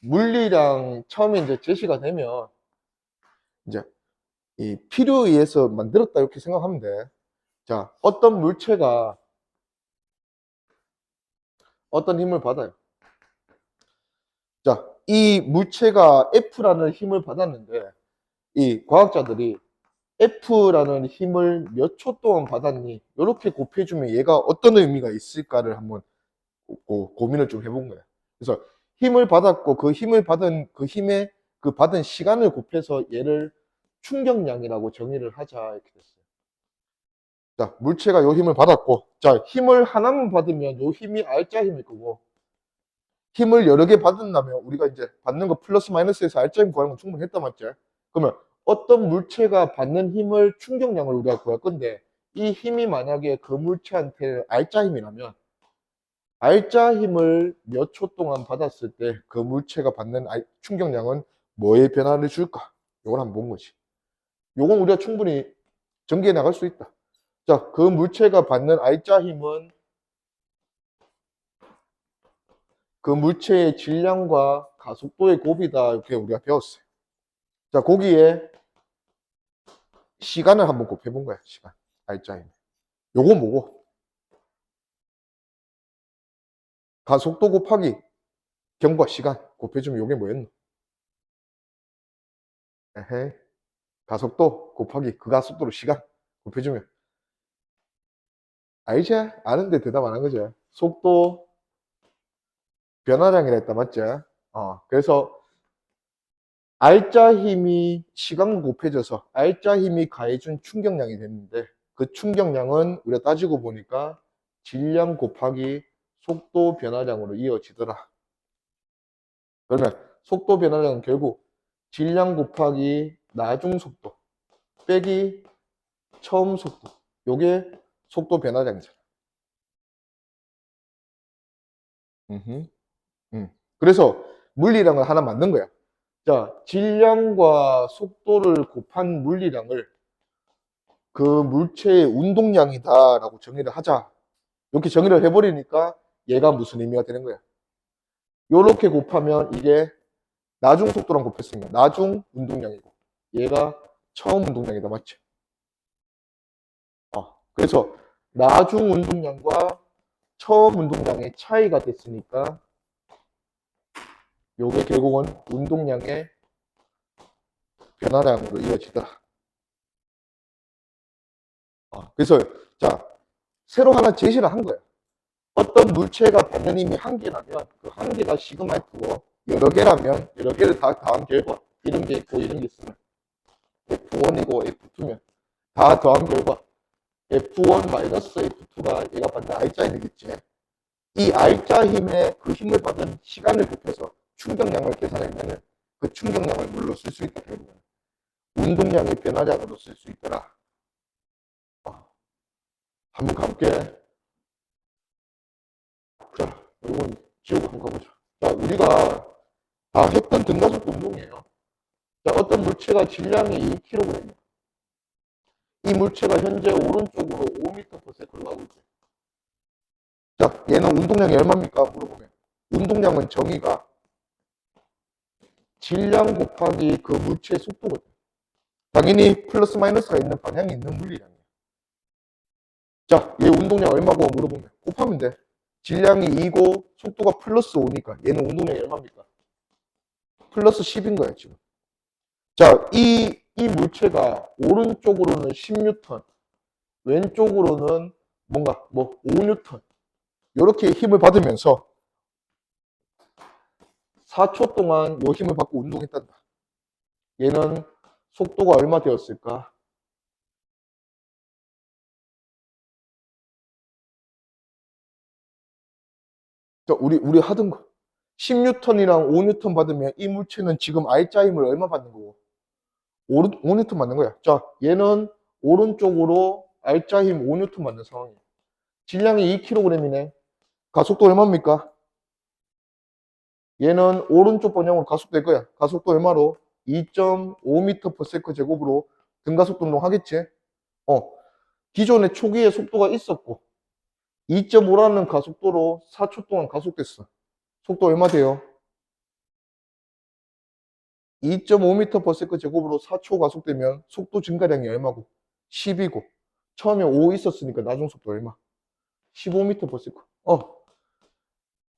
물리량 처음에 이제 제시가 되면 이제 이 필요에 의해서 만들었다 이렇게 생각하면 돼. 자, 어떤 물체가 어떤 힘을 받아요. 자, 이 물체가 F라는 힘을 받았는데 이 과학자들이 F라는 힘을 몇 초 동안 받았니? 이렇게 곱해주면 얘가 어떤 의미가 있을까를 한번 고민을 좀 해본 거야. 그래서 힘을 받았고 그 힘을 받은 그 힘의 그 받은 시간을 곱해서 얘를 충격량이라고 정의를 하자 이렇게 됐어요. 자, 물체가 요 힘을 받았고, 자, 힘을 하나만 받으면 요 힘이 R자 힘일 거고, 힘을 여러 개 받는다면 우리가 이제 받는 거 플러스 마이너스에서 R자 힘 구하는 건 충분히 했단 말이지. 그러면 어떤 물체가 받는 힘을 충격량을 우리가 구할 건데, 이 힘이 만약에 그 물체한테 R자 힘이라면 R자 힘을 몇 초 동안 받았을 때 그 물체가 받는 충격량은 뭐의 변화를 줄까? 요걸 한번 본 거지. 요건 우리가 충분히 전개해 나갈 수 있다. 자, 그 물체가 받는 R자 힘은 그 물체의 질량과 가속도의 곱이다. 이렇게 우리가 배웠어요. 자, 거기에 시간을 한번 곱해 본 거야. 시간. R자 힘. 요거 뭐고? 가속도 곱하기 경과 시간 곱해주면 요게 뭐였노? 에헤. 가속도 곱하기 그 가속도로 시간 곱해주면 알지? 아는데 대답 안 한 거죠. 속도 변화량이라 했다 맞지? 그래서 R자 힘이 시간 곱해져서 R자 힘이 가해준 충격량이 됐는데 그 충격량은 우리가 따지고 보니까 질량 곱하기 속도 변화량으로 이어지더라. 그러면 속도 변화량은 결국 질량 곱하기 나중 속도 빼기 처음 속도. 요게 속도 변화량이잖아. 음흠. 그래서 물리량을 하나 만든 거야. 자, 질량과 속도를 곱한 물리량을 그 물체의 운동량이다라고 정의를 하자. 이렇게 정의를 해버리니까 얘가 무슨 의미가 되는 거야. 이렇게 곱하면 이게 나중 속도랑 곱했으니까 나중 운동량이고 얘가 처음 운동량이다. 맞지? 그래서 나중 운동량과 처음 운동량의 차이가 됐으니까 요게 결국은 운동량의 변화량으로 이어지더라. 그래서 자 새로 하나 제시를 한 거야. 어떤 물체가 받는 힘이 한 개라면 그 한 개가 시그마 F고 여러 개라면 여러 개를 다 더한 결과 이런 게 있고 이런 게 있으면 F1이고 F2면 다 더한 결과 F1-F2가 얘가 받는 R자 힘이겠지. 이 R자 힘에 그 힘을 받은 시간을 곱해서 충격량을 계산하면 그 충격량을 물로 쓸 수 있다. 결국은 운동량의 변화량으로 쓸 수 있더라. 한번 가볼게. 자, 이건 지우고 한번 가보자. 자, 우리가 다 했던 등가속도 운동이에요. 자, 어떤 물체가 질량이 2kg. 이 물체가 현재 오른쪽으로 5m/s로 가고 있죠. 자, 얘는 운동량이 얼마입니까? 물어보면. 운동량은 정의가 질량 곱하기 그 물체의 속도거든. 당연히 플러스 마이너스가 있는 방향이 있는 물리량이에요. 자, 얘 운동량 얼마고 물어보면 곱하면 돼. 질량이 2고 속도가 플러스 5니까 얘는 운동량이 얼마입니까? 플러스 10인 거야, 지금. 자, 이 물체가 오른쪽으로는 10뉴턴, 왼쪽으로는 뭔가 5뉴턴 이렇게 힘을 받으면서 4초 동안 요 힘을 받고 운동했단다. 얘는 속도가 얼마 되었을까? 자, 우리 하던 거 10뉴턴이랑 5뉴턴 받으면 이 물체는 지금 R자 힘을 얼마 받는 거고? 5뉴턴 받는 거야. 자, 얘는 오른쪽으로 R자 힘 5뉴턴 받는 상황이야. 질량이 2kg이네. 가속도 얼마입니까? 얘는 오른쪽 방향으로 가속될 거야. 가속도 얼마로? 2.5m/s 제곱으로 등가속도 운동하겠지? 기존에 초기에 속도가 있었고 2.5라는 가속도로 4초 동안 가속됐어. 속도 얼마 돼요? 2.5m/s 제곱으로 4초 가속되면 속도 증가량이 얼마고? 10이고. 처음에 5 있었으니까 나중 속도 얼마? 15m/s.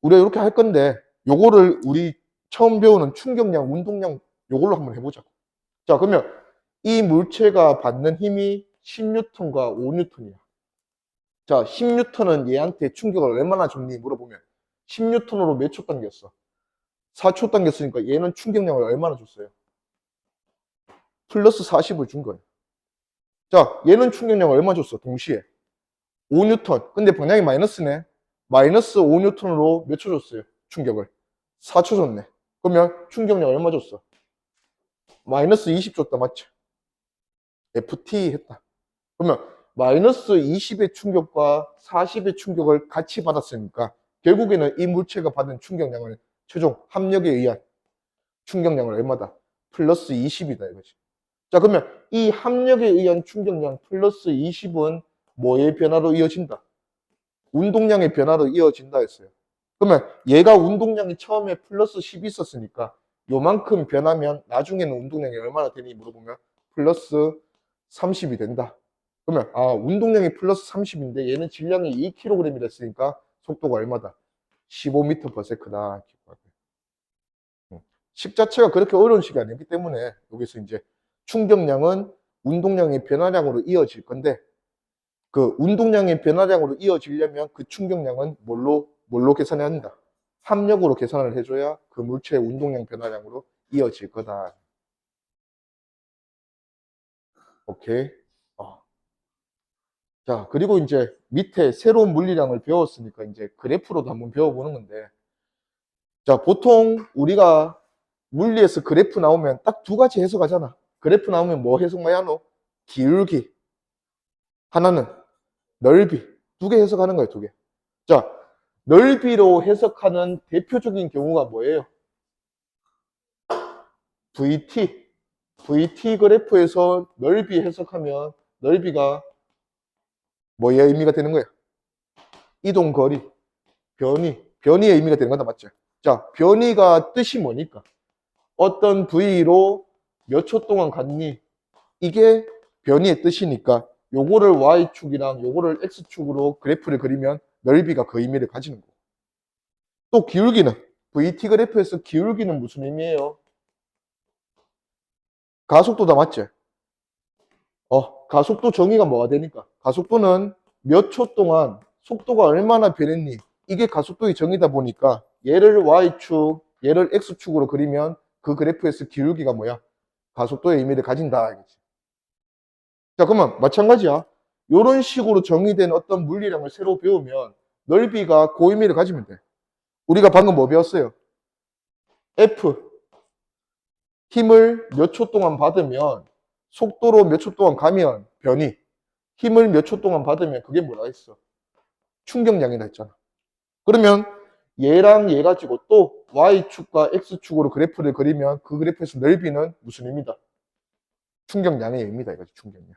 우리가 이렇게 할 건데, 요거를 우리 처음 배우는 충격량, 운동량, 요걸로 한번 해보자. 자, 그러면 이 물체가 받는 힘이 10N과 5N이야. 자, 10N은 얘한테 충격을 얼마나 줬니? 물어보면 10N으로 몇 초 당겼어? 4초 당겼으니까 얘는 충격량을 얼마나 줬어요? 플러스 40을 준 거예요. 자, 얘는 충격량을 얼마 줬어? 동시에 5N. 근데 방향이 마이너스네. 마이너스 5N으로 몇 초 줬어요? 충격을 4초 줬네. 그러면 충격량 얼마 줬어? 마이너스 20 줬다, 맞죠? FT 했다. 그러면 마이너스 20의 충격과 40의 충격을 같이 받았으니까 결국에는 이 물체가 받은 충격량을 최종 합력에 의한 충격량을 얼마다? 플러스 20이다 이거지. 자, 그러면 이 합력에 의한 충격량 플러스 20은 뭐의 변화로 이어진다? 운동량의 변화로 이어진다 했어요. 그러면 얘가 운동량이 처음에 플러스 10이 있었으니까 요만큼 변하면 나중에는 운동량이 얼마나 되니 물어보면 플러스 30이 된다. 그러면 운동량이 플러스 30인데 얘는 질량이 2kg이 됐으니까 속도가 얼마다? 15m/s다. 식 자체가 그렇게 어려운 식이 아니기 때문에 여기서 이제 충격량은 운동량의 변화량으로 이어질 건데 그 운동량의 변화량으로 이어지려면 그 충격량은 뭘로 계산해야 한다? 합력으로 계산을 해줘야 그 물체의 운동량 변화량으로 이어질 거다. 오케이. 자, 그리고 이제 밑에 새로운 물리량을 배웠으니까 이제 그래프로도 한번 배워보는 건데, 자, 보통 우리가 물리에서 그래프 나오면 딱 두 가지 해석하잖아. 그래프 나오면 뭐 해석 많이 하노? 기울기. 하나는 넓이. 두 개 해석하는 거예요, 두 개. 자, 넓이로 해석하는 대표적인 경우가 뭐예요? VT. VT 그래프에서 넓이 해석하면 넓이가 뭐의 의미가 되는 거야? 이동 거리, 변이의 의미가 되는 거다, 맞죠? 자, 변이가 뜻이 뭐니까? 어떤 부위로 몇 초 동안 갔니? 이게 변이의 뜻이니까 요거를 Y축이랑 요거를 X축으로 그래프를 그리면 넓이가 그 의미를 가지는 거고. 또 기울기는 VT 그래프에서 기울기는 무슨 의미예요? 가속도다, 맞지? 가속도 정의가 뭐가 되니까? 가속도는 몇 초 동안 속도가 얼마나 변했니? 이게 가속도의 정의다 보니까 얘를 Y축, 얘를 X축으로 그리면 그 그래프에서 기울기가 뭐야? 가속도의 의미를 가진다. 알겠지? 자, 그러면 마찬가지야. 이런 식으로 정의된 어떤 물리량을 새로 배우면 넓이가 그 의미를 가지면 돼. 우리가 방금 뭐 배웠어요? F, 힘을 몇 초 동안 받으면 속도로 몇 초 동안 가면 변이, 힘을 몇 초 동안 받으면 그게 뭐라 했어? 충격량이라 했잖아. 그러면 얘랑 얘 가지고 또 Y축과 X축으로 그래프를 그리면 그 그래프에서 넓이는 무슨 의미다? 충격량의 의미다 이거지, 충격량.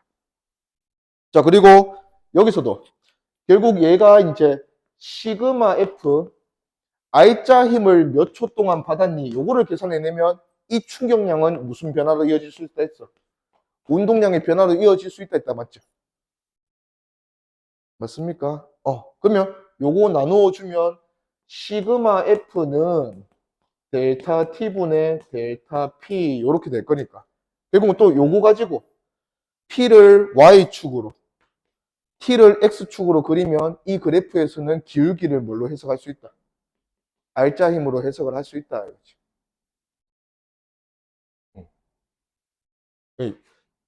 자, 그리고 여기서도 결국 얘가 이제 시그마 F R자 힘을 몇 초 동안 받았니? 요거를 계산해내면 이 충격량은 무슨 변화로 이어질 수 있다 했어? 운동량의 변화로 이어질 수 있다 했다, 맞죠? 맞습니까? 그러면 요거 나누어 주면 시그마 F는 델타 T분의 델타 P 요렇게 될 거니까 결국은 또 요거 가지고 P를 Y축으로 T를 X축으로 그리면 이 그래프에서는 기울기를 뭘로 해석할 수 있다? R자 힘으로 해석을 할 수 있다.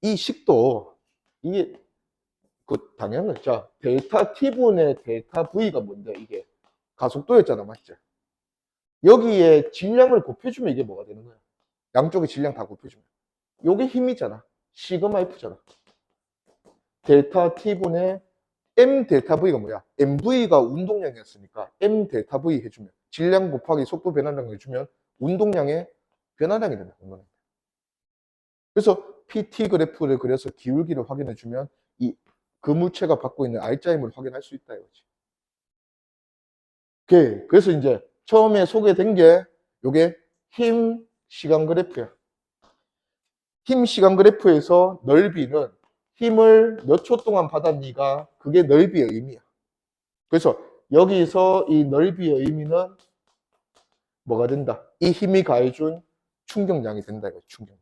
이 식도 이게 그 당연한 거. 자, 델타 T분의 델타 V가 뭔데 이게 가속도였잖아, 맞지? 여기에 질량을 곱해주면 이게 뭐가 되는 거야? 양쪽의 질량 다 곱해주면 요게 힘이잖아. 시그마 F잖아. 델타 T분의 M 델타 V가 뭐야? MV가 운동량이었으니까 M 델타 V 해주면 질량 곱하기 속도 변화량을 해주면 운동량의 변화량이 된다. 그래서 PT 그래프를 그려서 기울기를 확인해주면 그 물체가 받고 있는 R자 힘을 확인할 수 있다 이거지. 오케이. 그래서 이제 처음에 소개된 게 요게 힘 시간 그래프야. 힘 시간 그래프에서 넓이는 힘을 몇 초 동안 받았니가 그게 넓이의 의미야. 그래서 여기서 이 넓이의 의미는 뭐가 된다? 이 힘이 가해준 충격량이 된다 이거 충격량.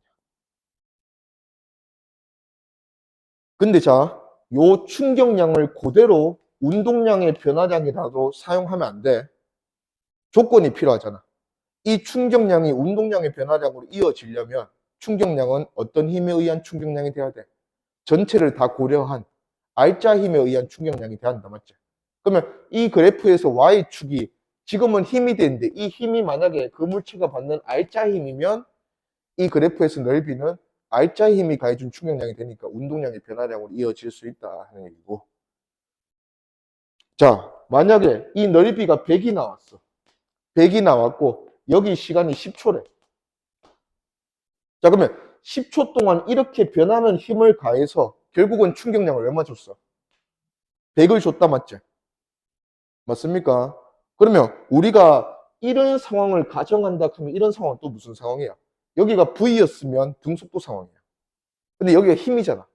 근데 자, 요 충격량을 그대로 운동량의 변화량이라도 사용하면 안 돼. 조건이 필요하잖아. 이 충격량이 운동량의 변화량으로 이어지려면 충격량은 어떤 힘에 의한 충격량이 돼야 돼? 전체를 다 고려한 R자 힘에 의한 충격량이 돼야 한다, 맞지? 그러면 이 그래프에서 Y축이 지금은 힘이 되는데 이 힘이 만약에 그 물체가 받는 R자 힘이면 이 그래프에서 넓이는 R자 힘이 가해준 충격량이 되니까 운동량의 변화량으로 이어질 수 있다 하는 얘기고. 자, 만약에 이 넓이가 100이 나왔어. 100이 나왔고 여기 시간이 10초래. 자, 그러면 10초 동안 이렇게 변하는 힘을 가해서 결국은 충격량을 얼마 줬어? 100을 줬다, 맞지? 맞습니까? 그러면 우리가 이런 상황을 가정한다 하면 이런 상황은 또 무슨 상황이야? 여기가 V였으면 등속도 상황이야. 근데 여기가 힘이잖아.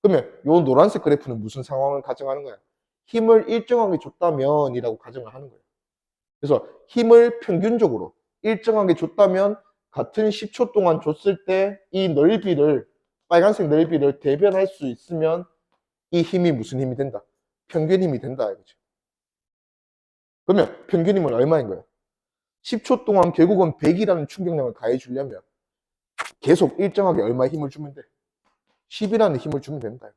그러면 요 노란색 그래프는 무슨 상황을 가정하는 거야? 힘을 일정하게 줬다면 이라고 가정을 하는 거예요. 그래서 힘을 평균적으로 일정하게 줬다면 같은 10초 동안 줬을 때 이 넓이를 빨간색 넓이를 대변할 수 있으면 이 힘이 무슨 힘이 된다? 평균 힘이 된다 이거지. 그러면 평균 힘은 얼마인 거예요? 10초 동안 결국은 100이라는 충격량을 가해 주려면 계속 일정하게 얼마 힘을 주면 돼? 10이라는 힘을 주면 된다.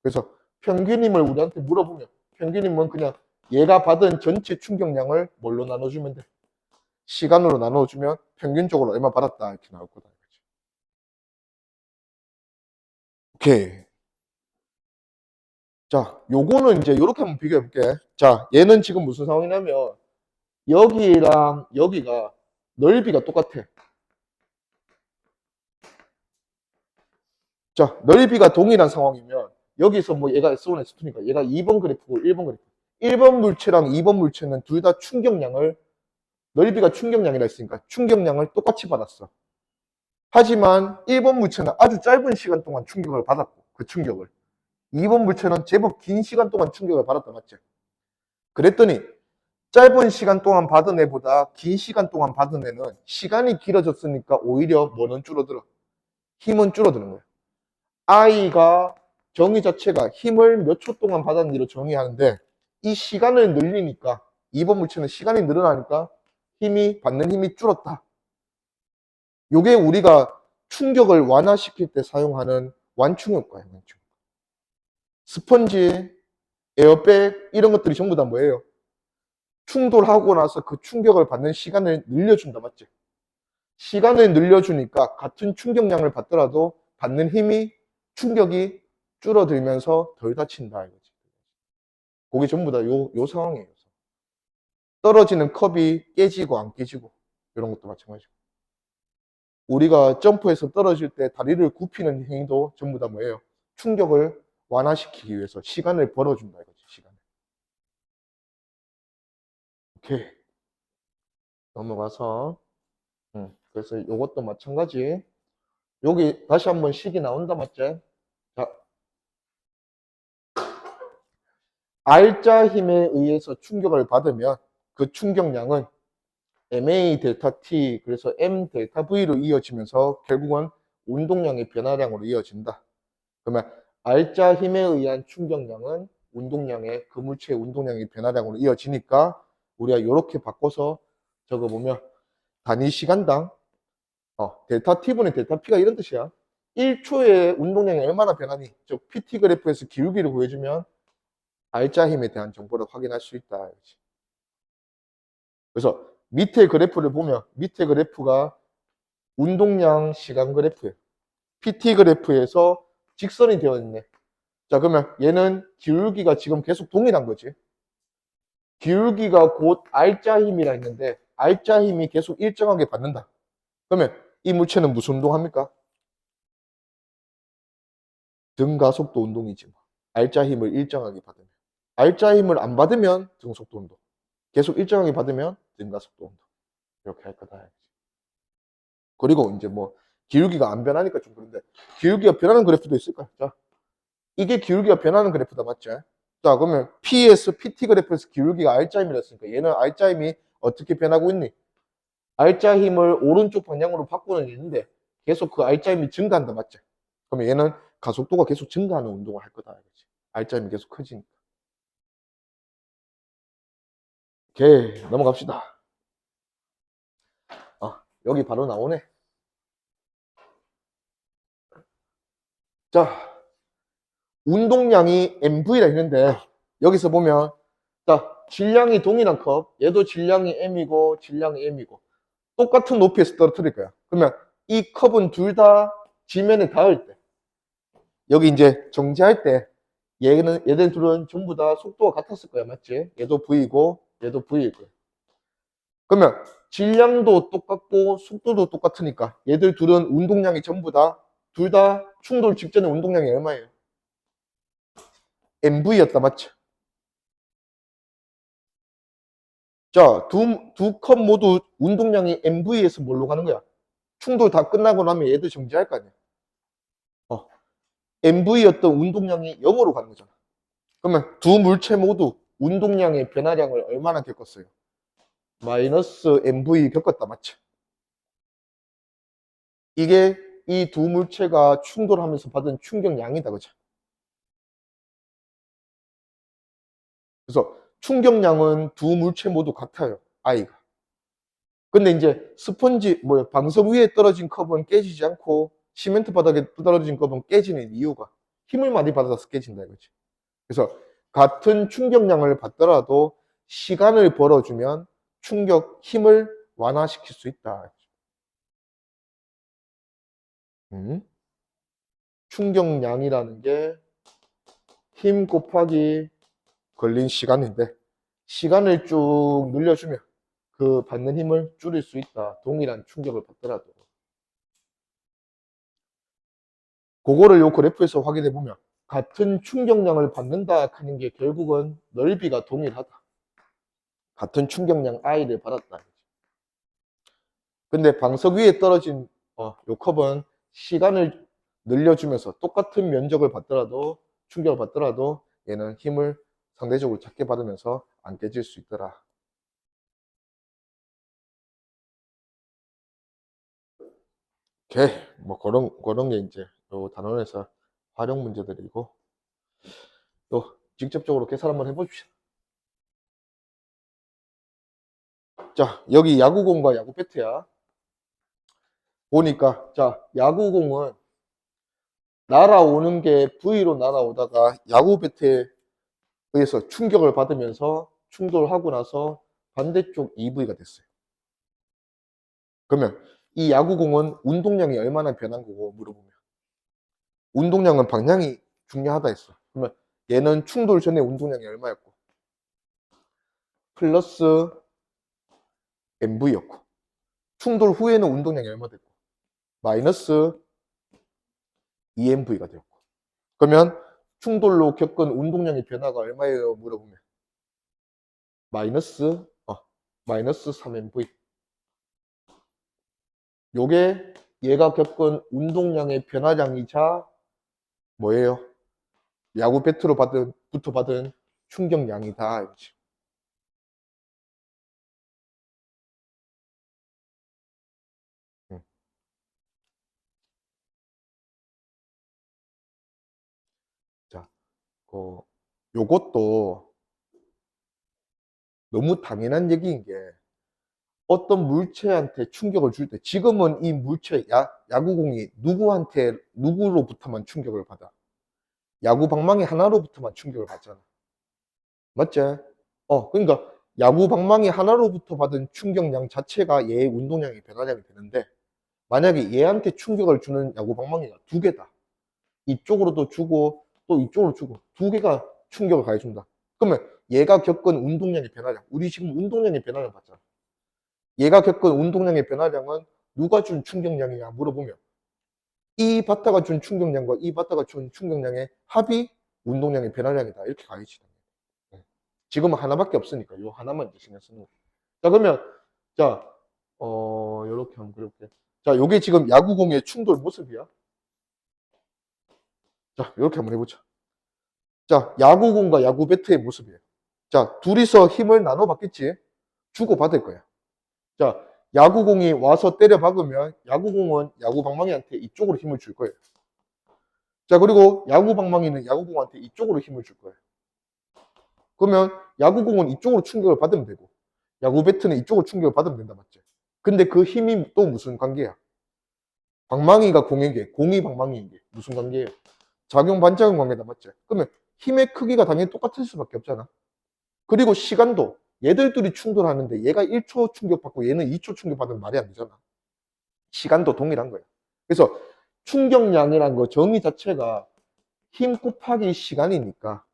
그래서 평균 힘을 우리한테 물어보면 평균 힘은 그냥 얘가 받은 전체 충격량을 뭘로 나눠주면 돼? 시간으로 나눠주면 평균적으로 얼마 받았다 이렇게 나올 거다. 오케이. 자, 요거는 이제 이렇게 한번 비교해 볼게. 자, 얘는 지금 무슨 상황이냐면 여기랑 여기가 넓이가 똑같아. 자, 넓이가 동일한 상황이면 여기서 뭐 얘가 S1, S2니까 얘가 2번 그래프고 1번 그래프. 1번 물체랑 2번 물체는 둘 다 충격량을 넓이가 충격량이라 했으니까 충격량을 똑같이 받았어. 하지만 1번 물체는 아주 짧은 시간 동안 충격을 받았고 그 충격을 2번 물체는 제법 긴 시간 동안 충격을 받았다 맞지? 그랬더니 짧은 시간 동안 받은 애보다 긴 시간 동안 받은 애는 시간이 길어졌으니까 오히려 뭐는 줄어들어? 힘은 줄어드는 거야. I가 정의 자체가 힘을 몇 초 동안 받았는지로 정의하는데 이 시간을 늘리니까 2번 물체는 시간이 늘어나니까 힘이 받는 힘이 줄었다. 요게 우리가 충격을 완화시킬 때 사용하는 완충 효과예요. 완충. 스펀지, 에어백 이런 것들이 전부 다 뭐예요? 충돌하고 나서 그 충격을 받는 시간을 늘려준다 맞지? 시간을 늘려주니까 같은 충격량을 받더라도 받는 힘이 충격이 줄어들면서 덜 다친다 이거지. 그게 전부 다 요 상황이에요. 떨어지는 컵이 깨지고 안 깨지고 이런 것도 마찬가지고. 우리가 점프해서 떨어질 때 다리를 굽히는 행위도 전부 다 뭐예요? 충격을 완화시키기 위해서 시간을 벌어준다 이거지. 시간. 오케이. 넘어가서 그래서 이것도 마찬가지. 여기 다시 한번 식이 나온다 맞지? 자, R자 힘에 의해서 충격을 받으면 그 충격량은 MA 델타 T 그래서 M 델타 V로 이어지면서 결국은 운동량의 변화량으로 이어진다. 그러면 R자 힘에 의한 충격량은 운동량의 그 물체의 운동량의 변화량으로 이어지니까 우리가 이렇게 바꿔서 적어보면 단위 시간당 델타 T분의 델타 P가 이런 뜻이야. 1초에 운동량이 얼마나 변하니? 즉 PT 그래프에서 기울기를 구해주면 R자 힘에 대한 정보를 확인할 수 있다. 그래서 밑에 그래프를 보면 밑에 그래프가 운동량 시간 그래프예요. PT 그래프에서 직선이 되어 있네. 자, 그러면 얘는 기울기가 지금 계속 동일한 거지. 기울기가 곧 R자 힘이라 했는데 R자 힘이 계속 일정하게 받는다. 그러면 이 물체는 무슨 운동합니까? 등가속도 운동이지 뭐. R자 힘을 일정하게 받으면. R자 힘을 안 받으면 등속도 운동. 계속 일정하게 받으면 등가속도 운동. 이렇게 할 거다. 그리고 이제 뭐 기울기가 안 변하니까 좀 그런데 기울기가 변하는 그래프도 있을까요? 자, 이게 기울기가 변하는 그래프다, 맞죠? 자, 그러면 P에서 PT 그래프에서 기울기가 R자임이랬으니까 얘는 R자임이 어떻게 변하고 있니? R자 힘을 오른쪽 방향으로 바꾸는 게 있는데 계속 그 R자임이 증가한다, 맞죠? 그러면 얘는 가속도가 계속 증가하는 운동을 할 거다, 이거지. R자임이 계속 커지니까. 오케이, 넘어갑시다. 여기 바로 나오네. 자, 운동량이 MV라 했는데 여기서 보면 자, 질량이 동일한 컵, 얘도 질량이 M이고 질량이 M이고 똑같은 높이에서 떨어뜨릴 거야. 그러면 이 컵은 둘 다 지면에 닿을 때 여기 이제 정지할 때 얘들 둘은 전부 다 속도가 같았을 거야, 맞지? 얘도 V고 얘도 V일 거야. 그러면 질량도 똑같고 속도도 똑같으니까 얘들 둘은 운동량이 전부 다 둘 다 충돌 직전에 운동량이 얼마예요? MV였다, 맞죠? 자, 두 컵 모두 운동량이 MV에서 뭘로 가는 거야? 충돌 다 끝나고 나면 얘들 정지할 거 아니야? MV였던 운동량이 0으로 가는 거잖아. 그러면 두 물체 모두 운동량의 변화량을 얼마나 겪었어요? 마이너스 MV 겪었다, 맞죠? 이게 이 두 물체가 충돌하면서 받은 충격량이다, 그죠? 그래서 충격량은 두 물체 모두 같아요, I가. 근데 이제 스펀지, 방석 위에 떨어진 컵은 깨지지 않고 시멘트 바닥에 떨어진 컵은 깨지는 이유가 힘을 많이 받아서 깨진다 이거지. 그래서 같은 충격량을 받더라도 시간을 벌어주면 힘을 완화시킬 수 있다. 충격량이라는 게 힘 곱하기 걸린 시간인데 시간을 쭉 늘려주면 그 받는 힘을 줄일 수 있다. 동일한 충격을 받더라도. 그거를 요 그래프에서 확인해 보면 같은 충격량을 받는다 하는 게 결국은 넓이가 동일하다. 같은 충격량 I를 받았다. 근데 방석 위에 떨어진 요 컵은 시간을 늘려주면서 똑같은 면적을 받더라도 충격을 받더라도 얘는 힘을 상대적으로 작게 받으면서 안 깨질 수 있더라. 오케이. 뭐 그런 게 이제 요 단원에서 활용 문제들이고 또 직접적으로 계산 한번 해보십시오. 자, 여기 야구공과 야구 배트야. 보니까 자, 야구공은 날아오는 게 V로 날아오다가 야구 배트에 의해서 충격을 받으면서 충돌하고 나서 반대쪽 EV가 됐어요. 그러면 이 야구공은 운동량이 얼마나 변한 거고 물어보면 운동량은 방향이 중요하다 했어. 그러면 얘는 충돌 전에 운동량이 얼마였고 플러스 MV였고 충돌 후에는 운동량이 얼마 됐고 마이너스 EMV가 되었고 그러면 충돌로 겪은 운동량의 변화가 얼마예요? 물어보면 마이너스 마이너스 3MV. 요게 얘가 겪은 운동량의 변화량이자 뭐예요? 야구 배트로 부터 받은 충격량이다. 이거지. 음. 자, 요것도 너무 당연한 얘기인 게 어떤 물체한테 충격을 줄 때 지금은 이 물체 야구공이 누구로부터만 충격을 받아? 야구 방망이 하나로부터만 충격을 받잖아. 맞지? 그러니까 야구 방망이 하나로부터 받은 충격량 자체가 얘의 운동량이 변화량이 되는데 만약에 얘한테 충격을 주는 야구 방망이가 두 개다. 이쪽으로도 주고 또 이쪽으로 주고 두 개가 충격을 가해준다. 그러면 얘가 겪은 운동량의 변화량, 우리 지금 운동량의 변화량 봤잖아. 얘가 겪은 운동량의 변화량은 누가 준 충격량이냐 물어보면 이 바타가 준 충격량과 이 바타가 준 충격량의 합이 운동량의 변화량이다. 이렇게 가해지는 거예요. 지금은 하나밖에 없으니까 요 하나만 이제 신경 쓰는 거예요. 자, 그러면 자, 요렇게 한번 그려볼게. 자, 요게 지금 야구공의 충돌 모습이야. 자, 요렇게 한번 해보자. 자, 야구공과 야구 배트의 모습이에요. 자, 둘이서 힘을 나눠받겠지? 주고받을 거야. 자, 야구공이 와서 때려 박으면 야구공은 야구방망이한테 이쪽으로 힘을 줄 거예요. 자, 그리고 야구방망이는 야구공한테 이쪽으로 힘을 줄 거예요. 그러면 야구공은 이쪽으로 충격을 받으면 되고 야구 배트는 이쪽으로 충격을 받으면 된다, 맞지? 근데 그 힘이 또 무슨 관계야? 방망이가 공에게, 공이 방망이에게 무슨 관계예요? 작용 반작용 관계다, 맞지? 그러면 힘의 크기가 당연히 똑같을 수밖에 없잖아. 그리고 시간도 얘들 둘이 충돌하는데 얘가 1초 충격받고 얘는 2초 충격받으면 말이 안 되잖아. 시간도 동일한 거야. 그래서 충격량이란 거 정의 자체가 힘 곱하기 시간이니까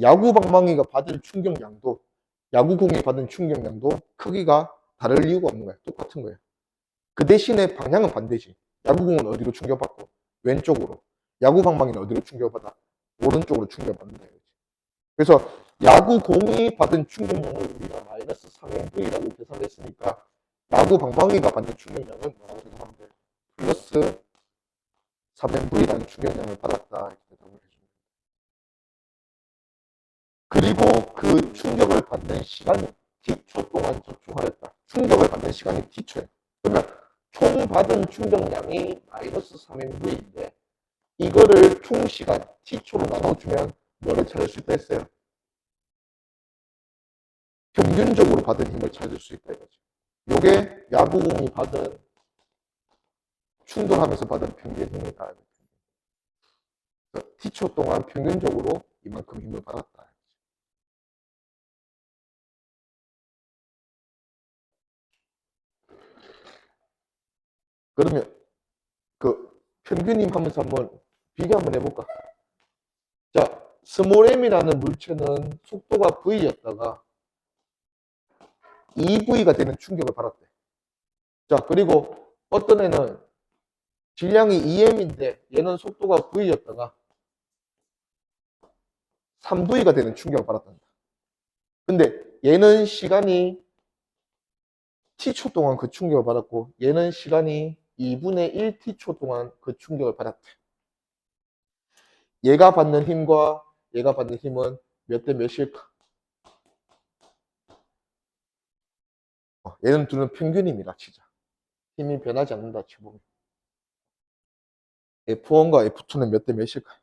야구 방망이가 받은 충격량도 야구공이 받은 충격량도 크기가 다를 이유가 없는 거야. 똑같은 거야. 그 대신에 방향은 반대지. 야구공은 어디로 충격받고 왼쪽으로, 야구 방망이는 어디로 충격받아 오른쪽으로 충격받는다. 그래서 야구공이 받은 충격량을 우리가 마이너스 3nv라고 계산했으니까 야구 방망이가 받는 충격량은 뭐라고 생각하면 돼? 플러스 3nv라는 충격량을 받았다. 이렇게 대답을 해줍니다. 그리고 그 충격을 받는 시간이 t초 동안 접촉하였다. 충격을 받는 시간이 t초야. 그러면 총 받은 충격량이 마이너스 3nv인데 이거를 총 시간 t초로 나눠주면 뭐를 찾을 수 있다 했어요? 평균적으로 받은 힘을 찾을 수 있다 이거지. 요게 야구공이 받은 충돌하면서 받은 평균 힘이다. t초 동안 평균적으로 이만큼 힘을 받았다. 그러면 그 평균 힘 하면서 한번 비교 한번 해볼까? 자, 스몰 m이라는 물체는 속도가 v였다가 2v가 되는 충격을 받았대. 자, 그리고 어떤 애는 질량이 2m인데 얘는 속도가 v였다가 3v가 되는 충격을 받았단다. 근데 얘는 시간이 t초 동안 그 충격을 받았고 얘는 시간이 2분의 1t초 동안 그 충격을 받았대. 얘가 받는 힘과 얘가 받는 힘은 몇 대 몇일까? 얘는 둘은 평균입니다. 치자. 힘이 변하지 않는다 치보면. F1과 F2는 몇 대 몇일까요?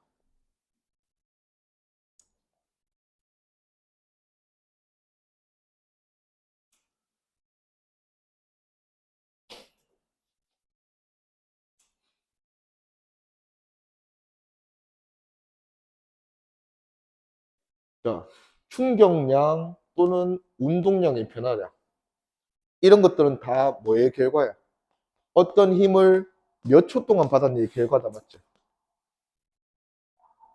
자, 충격량 또는 운동량의 변화량. 이런 것들은 다 뭐의 결과야? 어떤 힘을 몇 초 동안 받았느냐의 결과다, 맞죠?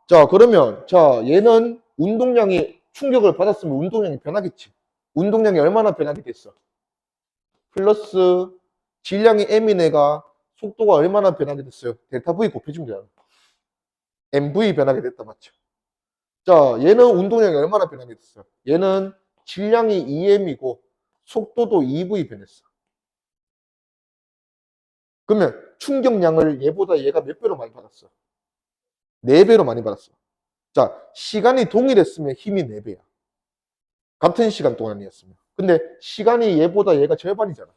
자, 그러면, 자, 얘는 운동량이 충격을 받았으면 운동량이 변하겠지. 운동량이 얼마나 변하게 됐어? 플러스 질량이 m인 애가 속도가 얼마나 변하게 됐어요? 델타 V 곱해주면 되잖아. mv 변하게 됐다, 맞죠? 자, 얘는 운동량이 얼마나 변하게 됐어? 얘는 질량이 2m이고 속도도 2v 변했어. 그러면 충격량을 얘보다 얘가 몇 배로 많이 받았어? 4배로 많이 받았어. 자, 시간이 동일했으면 힘이 4배야. 같은 시간 동안이었으면. 근데 시간이 얘보다 얘가 절반이잖아.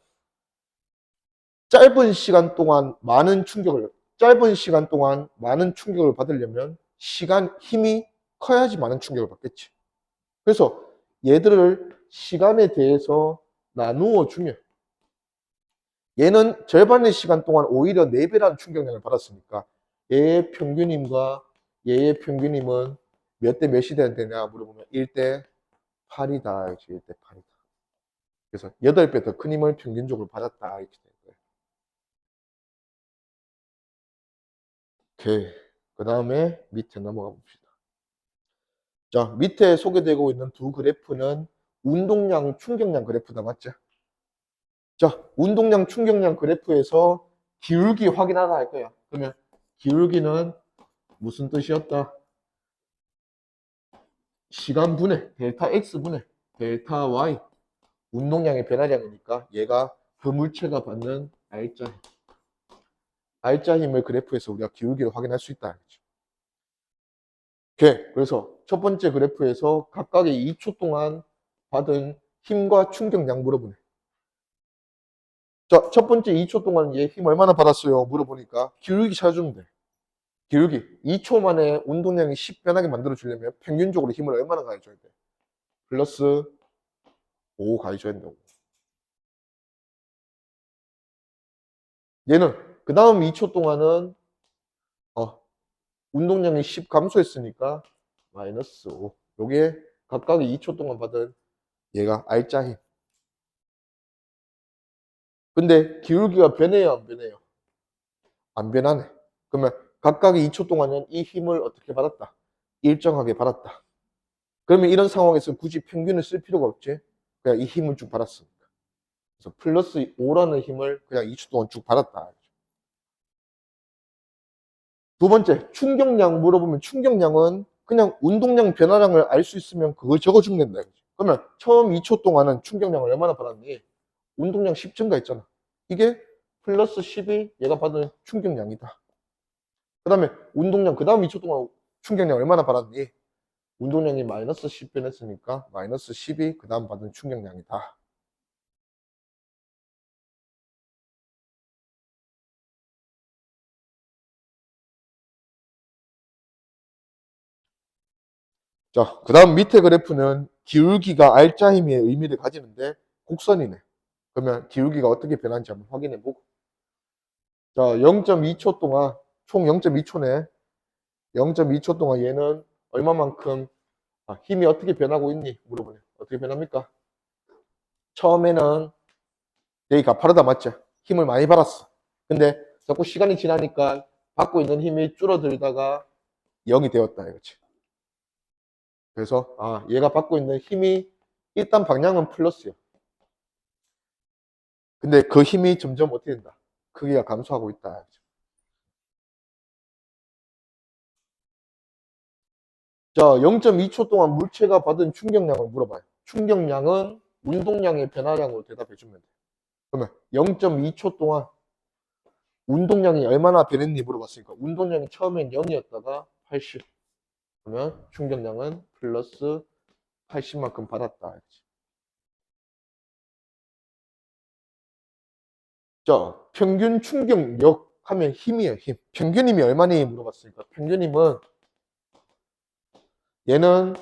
짧은 시간 동안 많은 충격을 받으려면 힘이 커야지 많은 충격을 받겠지. 그래서 얘들을 시간에 대해서 나누어 주면 얘는 절반의 시간 동안 오히려 4배라는 충격량을 받았으니까 얘의 평균임과 얘의 평균임은 몇 대 몇이 되냐 물어보면 1대 8이다. 1대 8이다. 그래서 8배 더 큰 힘을 평균적으로 받았다. 이렇게 된 거예요. 오케이. 그 다음에 밑에 넘어가 봅시다. 자, 밑에 소개되고 있는 두 그래프는 운동량, 충격량 그래프다. 맞죠? 자, 운동량, 충격량 그래프에서 기울기 확인하라 할 거야. 그러면 기울기는 무슨 뜻이었다? 시간 분해, 델타 X 분해, 델타 Y. 운동량의 변화량이니까 얘가 그 물체가 받는 R자 힘. R자 힘을 그래프에서 우리가 기울기를 확인할 수 있다. 오케이. 그래서 첫 번째 그래프에서 각각의 2초 동안 받은 힘과 충격량 물어보네. 자, 첫 번째 2초 동안 얘 힘 얼마나 받았어요? 물어보니까 기울기 찾아주면 돼. 기울기. 2초 만에 운동량이 10 변하게 만들어주려면 평균적으로 힘을 얼마나 가해줘야 돼? 플러스 5 가해줘야 된다고. 얘는 그 다음 2초 동안은 운동량이 10 감소했으니까 마이너스 5. 요게 각각의 2초 동안 받은 얘가 R자 힘. 근데 기울기가 변해요, 안 변해요? 안 변하네. 그러면 각각의 2초 동안은 이 힘을 어떻게 받았다? 일정하게 받았다. 그러면 이런 상황에서 굳이 평균을 쓸 필요가 없지. 그냥 이 힘을 쭉 받았으니까. 그래서 플러스 5라는 힘을 그냥 2초 동안 쭉 받았다. 두 번째, 충격량 물어보면 충격량은 그냥 운동량 변화량을 알 수 있으면 그걸 적어주면 된다. 그러면 처음 2초 동안은 충격량을 얼마나 받았니? 운동량 10 증가했잖아. 이게 플러스 10이 얘가 받은 충격량이다. 그 다음에 운동량, 그 다음 2초 동안 충격량 얼마나 받았니? 운동량이 마이너스 10 변했으니까 마이너스 10이 그 다음 받은 충격량이다. 자, 그 다음 밑에 그래프는 기울기가 R자 힘의 의미를 가지는데 곡선이네. 그러면 기울기가 어떻게 변하는지 한번 확인해 보고. 자, 0.2초 동안, 총 0.2초네. 0.2초 동안 얘는 얼마만큼 힘이 어떻게 변하고 있니? 물어보네. 어떻게 변합니까? 처음에는 되게 가파르다, 맞죠? 힘을 많이 받았어. 근데 자꾸 시간이 지나니까 받고 있는 힘이 줄어들다가 0이 되었다, 이거지. 그래서 얘가 받고 있는 힘이 일단 방향은 플러스야. 근데 그 힘이 점점 어떻게 된다? 크기가 감소하고 있다. 자, 0.2초 동안 물체가 받은 충격량을 물어봐요. 충격량은 운동량의 변화량으로 대답해 주면 돼. 그러면 0.2초 동안 운동량이 얼마나 변했니 물어봤으니까 운동량이 처음엔 0이었다가 80. 그러면 충격량은 플러스 80만큼 받았다. 자, 평균 충격력 하면 힘이에요, 힘. 평균 힘이 얼마니 물어봤으니까 평균 힘은 얘는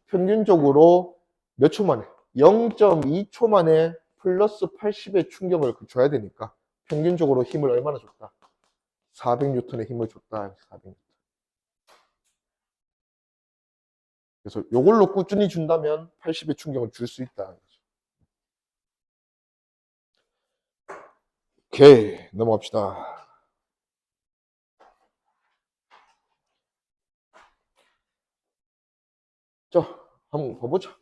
평균적으로 몇 초 만에 0.2초 만에 플러스 80의 충격을 줘야 되니까 평균적으로 힘을 얼마나 줬다? 400N의 힘을 줬다. 400N. 그래서 이걸로 꾸준히 준다면 80의 충격을 줄 수 있다. 오케이, 넘어갑시다. 자, 한번 봐보자.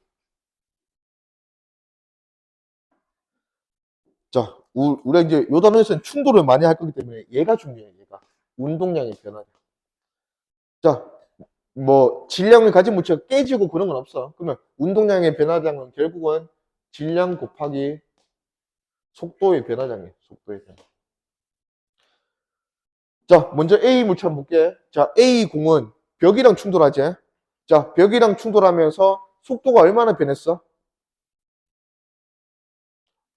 자, 우리가 이제 요 단원에서는 충돌을 많이 할 거기 때문에 얘가 중요해, 얘가. 운동량의 변화량. 자, 뭐, 질량을 가진 물체가 깨지고 그런 건 없어. 그러면 운동량의 변화량은 결국은 질량 곱하기 속도의 변화량이에요, 속도의 변화. 자, 먼저 A 물체 한번 볼게. 자, A 공은 벽이랑 충돌하지? 자, 벽이랑 충돌하면서 속도가 얼마나 변했어?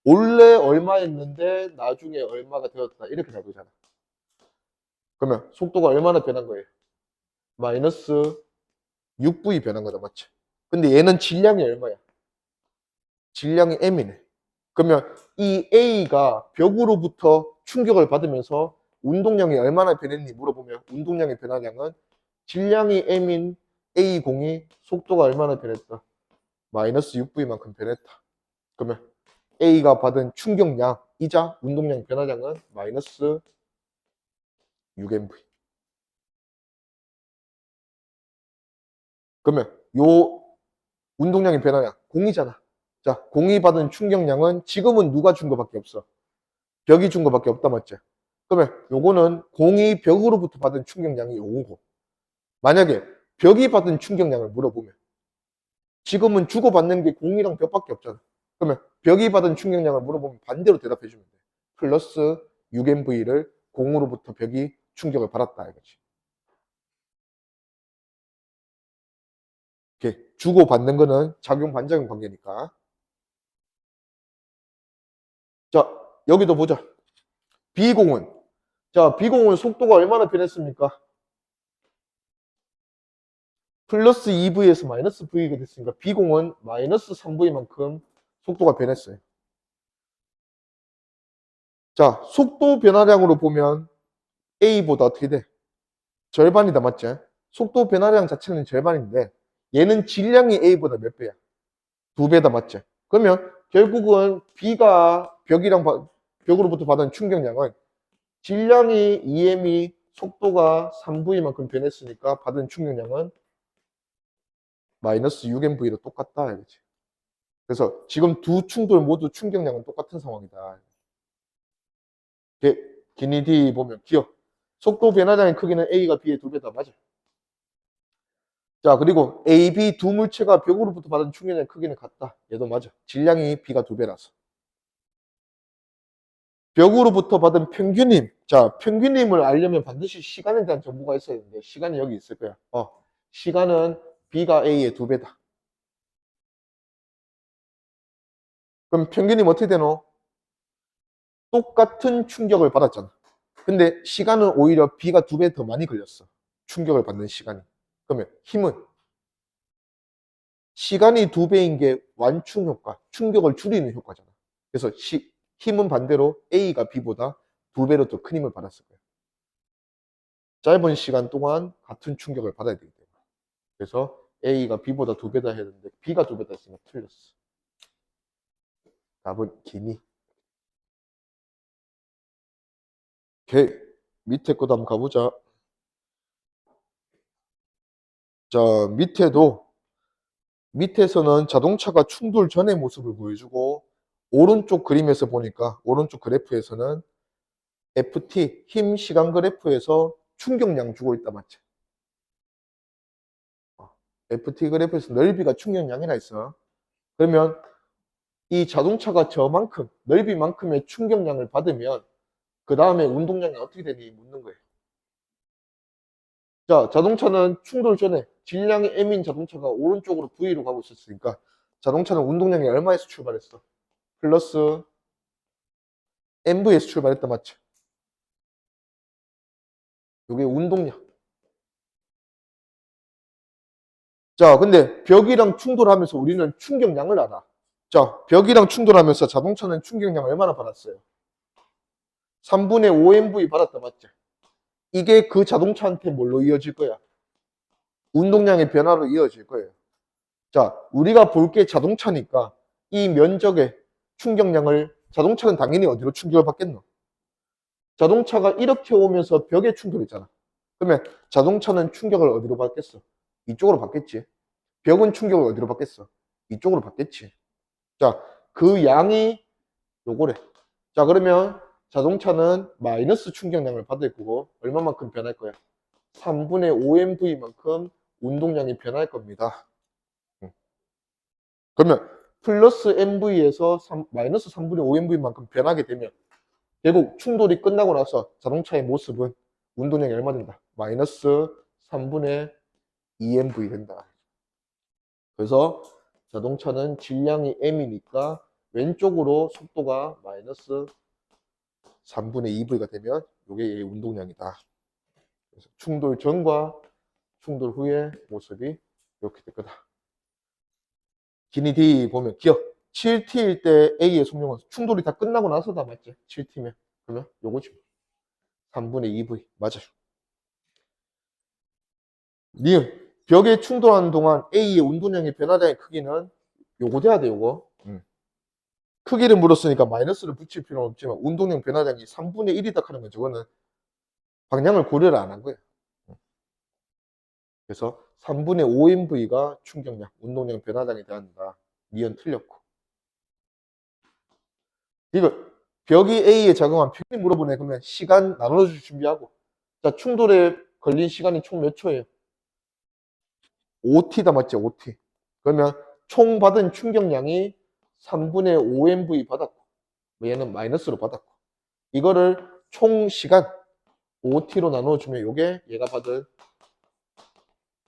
원래 얼마였는데 나중에 얼마가 되었다. 이렇게 잡으잖아. 그러면 속도가 얼마나 변한 거예요? 마이너스 6V 변한 거다, 맞지? 근데 얘는 질량이 얼마야? 질량이 M이네. 그러면 이 A가 벽으로부터 충격을 받으면서 운동량이 얼마나 변했니 물어보면 운동량의 변화량은 질량이 M인 A0이 속도가 얼마나 변했다? 마이너스 6V만큼 변했다. 그러면 A가 받은 충격량이자 운동량 변화량은 마이너스 6mv. 그러면 요 운동량의 변화량 공이잖아. 자, 공이 받은 충격량은 지금은 누가 준 거밖에 없어? 벽이 준 거밖에 없다, 맞지? 그러면 요거는 공이 벽으로부터 받은 충격량이 요거고, 만약에 벽이 받은 충격량을 물어보면 지금은 주고받는 게 공이랑 벽밖에 없잖아. 그러면 벽이 받은 충격량을 물어보면 반대로 대답해 주면 돼. 플러스 6MV를 공으로부터 벽이 충격을 받았다 이거지. 이렇게 주고받는 거는 작용 반작용 관계니까. 자, 여기도 보자. B공은. 자, B공은 속도가 얼마나 변했습니까? 플러스 2V에서 마이너스 V가 됐으니까 B공은 마이너스 3V만큼 속도가 변했어요. 자, 속도 변화량으로 보면 A보다 어떻게 돼? 절반이다, 맞지? 속도 변화량 자체는 절반인데 얘는 질량이 A보다 몇 배야? 2배다, 맞지? 그러면 결국은 B가 벽으로부터 받은 충격량은 질량이 2m이 속도가 3V만큼 변했으니까 받은 충격량은 마이너스 6mV로 똑같다 이거지. 그래서 지금 두 충돌 모두 충격량은 똑같은 상황이다. 기니 D 보면 기억. 속도 변화량의 크기는 A가 B의 2배다. 맞아. 자, 그리고 A, B 두 물체가 벽으로부터 받은 충격량의 크기는 같다. 얘도 맞아. 질량이 B가 2배라서. 벽으로부터 받은 평균임. 자, 평균임을 알려면 반드시 시간에 대한 정보가 있어야 되는데 시간이 여기 있을 거야. 시간은 B가 A의 2배다. 그럼 평균임 어떻게 되노? 똑같은 충격을 받았잖아. 근데 시간은 오히려 B가 2배 더 많이 걸렸어. 충격을 받는 시간이. 그러면 힘은 시간이 2배인 게 완충 효과, 충격을 줄이는 효과잖아. 그래서 힘은 반대로 A가 B보다 2배로 더 큰 힘을 받았을 거야. 짧은 시간 동안 같은 충격을 받아야 되기 때문에. 그래서 A가 B보다 2배다 해야 되는데 B가 2배다 했으니까 틀렸어. 답은 기니. 오케이. 밑에 것도 한번 가보자. 자, 밑에서는 자동차가 충돌 전의 모습을 보여주고 오른쪽 그림에서 보니까 오른쪽 그래프에서는 FT 힘 시간 그래프에서 충격량 주고 있다 맞지? FT 그래프에서 넓이가 충격량이라 있어. 그러면 이 자동차가 저만큼 넓이만큼의 충격량을 받으면 그 다음에 운동량이 어떻게 되니 묻는 거예요. 자, 자동차는 충돌 전에 질량이 M인 자동차가 오른쪽으로 V로 가고 있었으니까 자동차는 운동량이 얼마에서 출발했어? 플러스 MV에서 출발했다 맞죠? 이게 운동량. 자, 근데 벽이랑 충돌하면서 우리는 충격량을 알아. 자, 벽이랑 충돌하면서 자동차는 충격량 얼마나 받았어요? 3분의 5MV 받았다 맞죠? 이게 그 자동차한테 뭘로 이어질 거야? 운동량의 변화로 이어질 거예요. 자, 우리가 볼 게 자동차니까 이 면적의 충격량을 자동차는 당연히 어디로 충격을 받겠노? 자동차가 이렇게 오면서 벽에 충돌했잖아. 그러면 자동차는 충격을 어디로 받겠어? 이쪽으로 받겠지. 벽은 충격을 어디로 받겠어? 이쪽으로 받겠지. 자, 그 양이 요거래. 자, 그러면 자동차는 마이너스 충격량을 받을 거고 얼마만큼 변할 거야? 3분의 5mV만큼 운동량이 변할 겁니다. 그러면 플러스 mv에서 마이너스 3분의 5mv만큼 변하게 되면 결국 충돌이 끝나고 나서 자동차의 모습은 운동량이 얼마 된다? 마이너스 3분의 2mv 된다. 그래서 자동차는 질량이 m이니까 왼쪽으로 속도가 마이너스 3분의 2v가 되면 이게 얘의 운동량이다. 그래서 충돌 전과 충돌 후의 모습이 이렇게 될 거다. 기니 D 보면 기억 7T일 때 A의 속력은 충돌이 다 끝나고 나서다 맞지? 7T면 그러면 요거지 3분의 2V 맞아요. 니은 벽에 충돌하는 동안 A의 운동량의 변화량의 크기는 요거 돼야 돼 요거. 크기를 물었으니까 마이너스를 붙일 필요는 없지만 운동량 변화량이 3분의 1이다 하는 건 저거는 방향을 고려를 안 한 거예요. 그래서 3분의 5mV가 충격량, 운동량 변화량에 대한다. 니은 틀렸고. 이거 벽이 A에 작용한 평균 물어보네. 그러면 시간 나눠줄 준비하고. 자, 충돌에 걸린 시간이 총 몇 초예요? 5T다 맞죠? 5T. 그러면 총 받은 충격량이 3분의 5mv 받았고, 얘는 마이너스로 받았고, 이거를 총 시간 5t로 나눠주면 요게 얘가 받은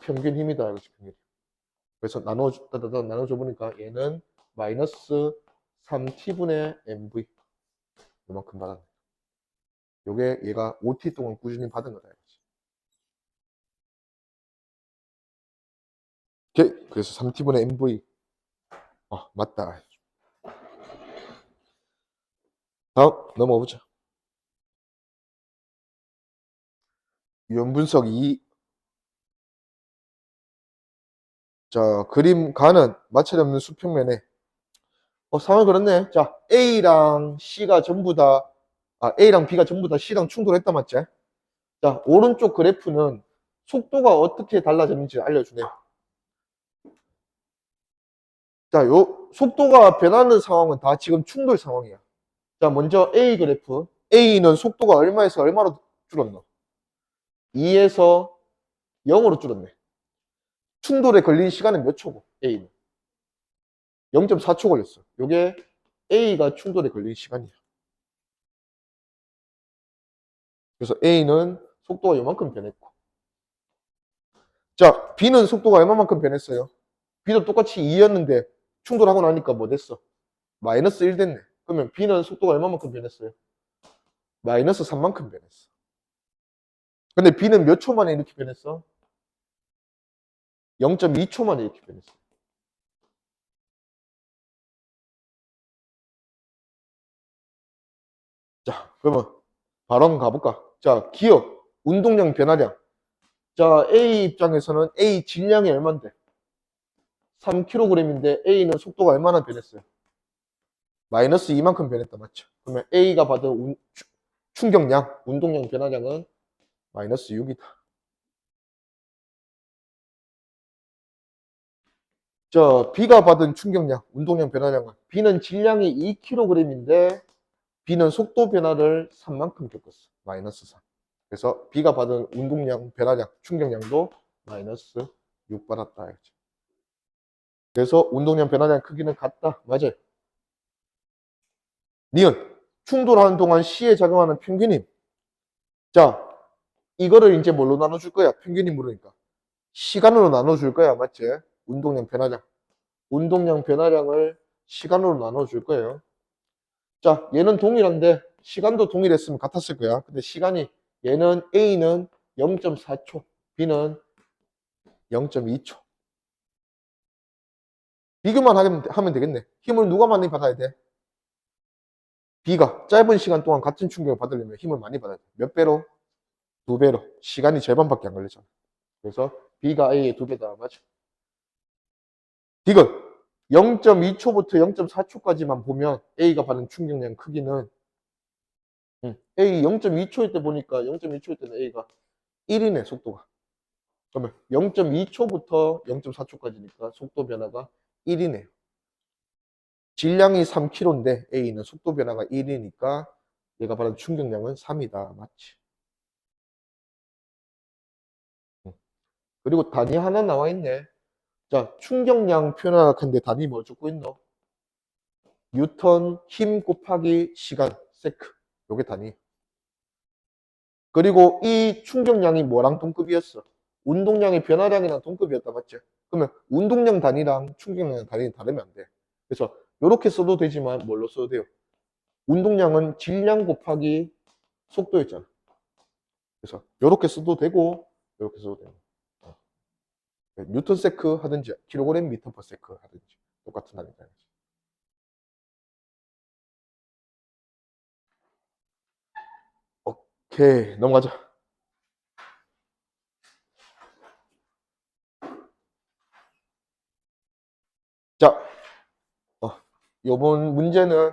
평균 힘이다. 이거지, 평균. 그래서 나눠줘 보니까 얘는 마이너스 3t분의 mv 요만큼 받았네. 요게 얘가 5t 동안 꾸준히 받은 거다. 이거지. 그래서 3t분의 mv. 맞다. 다음 넘어가보자. 유형 분석 2. 자, 그림 가는 마찰이 없는 수평면에 상황이 그렇네. 자, A랑 C가 전부 다 A랑 B가 전부 다 C랑 충돌했다 맞지? 자, 오른쪽 그래프는 속도가 어떻게 달라졌는지 알려주네. 자, 요 속도가 변하는 상황은 다 지금 충돌 상황이야. 자, 먼저 A 그래프. A는 속도가 얼마에서 얼마로 줄었노? 2에서 0으로 줄었네. 충돌에 걸린 시간은 몇 초고? A는 0.4초 걸렸어. 요게 A가 충돌에 걸린 시간이야. 그래서 A는 속도가 요만큼 변했고. 자, B는 속도가 얼마만큼 변했어요? B도 똑같이 2였는데 충돌하고 나니까 뭐 됐어? 마이너스 1 됐네. 그러면 B는 속도가 얼마만큼 변했어요? 마이너스 3만큼 변했어. 근데 B는 몇 초 만에 이렇게 변했어? 0.2초 만에 이렇게 변했어. 자, 그러면 바로 한번 가볼까? 자, 기억, 운동량 변화량. 자, A 입장에서는 A 질량이 얼만데? 3kg인데 A는 속도가 얼마나 변했어요? 마이너스 2만큼 변했다, 맞죠? 그러면 A가 받은 충격량, 운동량 변화량은 마이너스 6이다. 자, B가 받은 충격량, 운동량 변화량은 B는 질량이 2kg인데 B는 속도 변화를 3만큼 겪었어. 마이너스 3. 그래서 B가 받은 운동량 변화량, 충격량도 마이너스 6 받았다. 그래서 운동량 변화량 크기는 같다. 맞아요. 니은 충돌하는 동안 C에 작용하는 평균임. 자, 이거를 이제 뭘로 나눠줄 거야? 평균임 물으니까. 시간으로 나눠줄 거야. 맞지? 운동량 변화량. 운동량 변화량을 시간으로 나눠줄 거예요. 자, 얘는 동일한데 시간도 동일했으면 같았을 거야. 근데 시간이 얘는 A는 0.4초, B는 0.2초. 비교만 하면 되겠네. 힘을 누가 많이 받아야 돼? B가 짧은 시간 동안 같은 충격을 받으려면 힘을 많이 받아야 돼. 몇 배로? 2배로. 시간이 절반밖에 안 걸리잖아. 그래서 B가 A의 2배다. 맞죠? 이걸 0.2초부터 0.4초까지만 보면 A가 받은 충격량 크기는 A 0.2초일 때 보니까 0.2초일 때는 A가 1이네, 속도가. 그러면 0.2초부터 0.4초까지니까 속도 변화가 1이네요. 질량이 3kg인데 A는 속도 변화가 1이니까 얘가 받은 충격량은 3이다. 맞지? 그리고 단위 하나 나와 있네. 자, 충격량 표현하는데 단위 뭐 적고 있노? 뉴턴 힘 곱하기 시간 세크. 요게 단위. 그리고 이 충격량이 뭐랑 동급이었어? 운동량의 변화량이랑 동급이었다. 맞지? 그러면 운동량 단위랑 충격량 단위는 다르면 안 돼. 그래서 이렇게 써도 되지만 뭘로 써도 돼요? 운동량은 질량 곱하기 속도였잖아. 그래서 이렇게 써도 되고 이렇게 써도 되고. 뉴턴 세크 하든지 킬로그램 미터 퍼 세크 하든지 똑같은 단위다. 오케이, 넘어가자. 자, 요번 문제는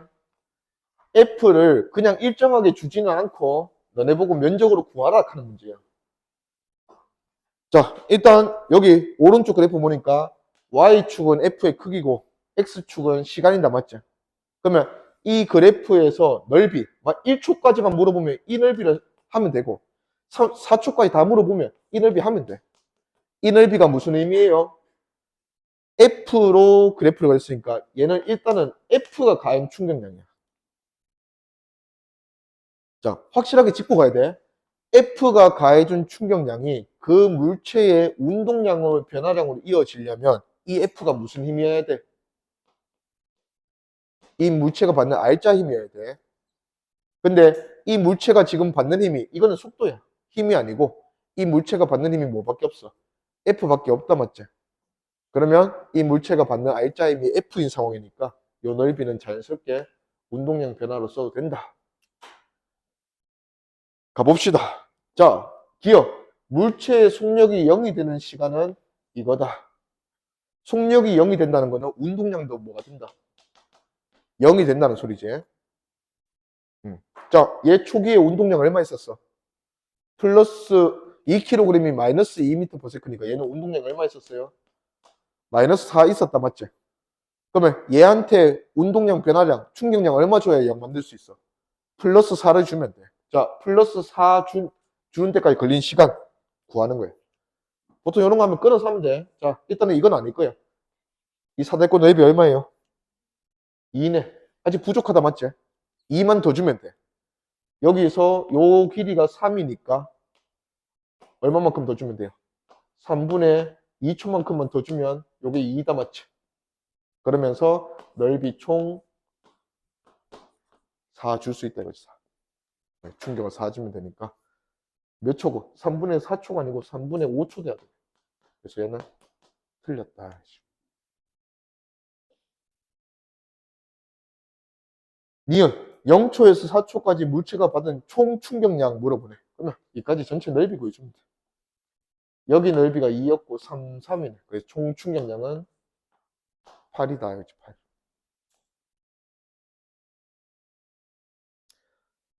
F를 그냥 일정하게 주지는 않고 너네 보고 면적으로 구하라 하는 문제야. 자, 일단 여기 오른쪽 그래프 보니까 Y축은 F의 크기고 X축은 시간이다. 맞지? 그러면 이 그래프에서 넓이, 1초까지만 물어보면 이 넓이를 하면 되고 4초까지 다 물어보면 이 넓이 하면 돼. 이 넓이가 무슨 의미예요? F로 그래프를 그렸으니까 얘는 일단은 F가 가한 충격량이야. 자, 확실하게 짚고 가야 돼. F가 가해준 충격량이 그 물체의 운동량을 변화량으로 이어지려면 이 F가 무슨 힘이어야 돼? 이 물체가 받는 R자 힘이어야 돼. 근데 이 물체가 지금 받는 힘이 이거는 속도야. 힘이 아니고 이 물체가 받는 힘이 뭐밖에 없어? F밖에 없다 맞지? 그러면 이 물체가 받는 R자 힘이 F인 상황이니까 요 넓이는 자연스럽게 운동량 변화로 써도 된다. 가봅시다. 자, 기억. 물체의 속력이 0이 되는 시간은 이거다. 속력이 0이 된다는 거는 운동량도 뭐가 된다? 0이 된다는 소리지. 자, 얘 초기에 운동량 얼마 있었어? 플러스 2kg이 마이너스 2m/s니까 얘는 운동량 얼마 있었어요? 마이너스 4 있었다 맞지? 그러면 얘한테 운동량 변화량, 충격량 얼마 줘야 0 만들 수 있어? 플러스 4를 주면 돼. 자, 플러스 4 주는 데까지 걸린 시간 구하는 거예요. 보통 이런 거 하면 끊어서 하면 돼. 자, 일단은 이건 아닐 거야. 이 사대권 넓이 얼마예요? 2네. 아직 부족하다 맞지? 2만 더 주면 돼. 여기서 요 길이가 3이니까 얼마만큼 더 주면 돼요? 3분의 2초만큼만 더 주면 요게 2다 맞지? 그러면서 넓이 총 4 줄 수 있다 이거지. 4. 충격을 4 주면 되니까 몇 초고? 3분의 4초가 아니고 3분의 5초 돼야 돼. 그래서 얘는 틀렸다. 니은 0초에서 4초까지 물체가 받은 총 충격량 물어보네. 그러면 이까지 전체 넓이 구해주면 돼. 여기 넓이가 2였고 3이네. 그래서 총 충격량은 8이다. 이거지, 8.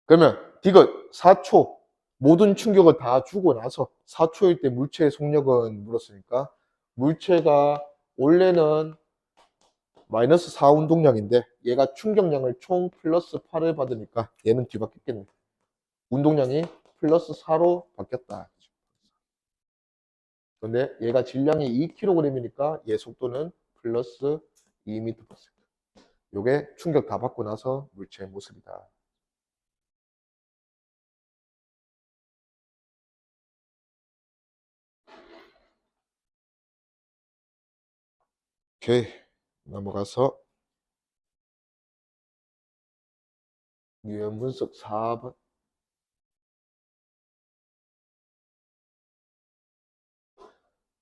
그러면 디귿 4초 모든 충격을 다 주고 나서 4초일 때 물체의 속력은 물었으니까 물체가 원래는 마이너스 4 운동량인데 얘가 충격량을 총 플러스 8을 받으니까 얘는 뒤바뀌었겠네. 운동량이 플러스 4로 바뀌었다. 근데 얘가 질량이 2kg이니까 얘 속도는 플러스 2m/s. 요게 충격 다 받고 나서 물체의 모습이다. 오케이. 넘어가서 유형 분석 4번.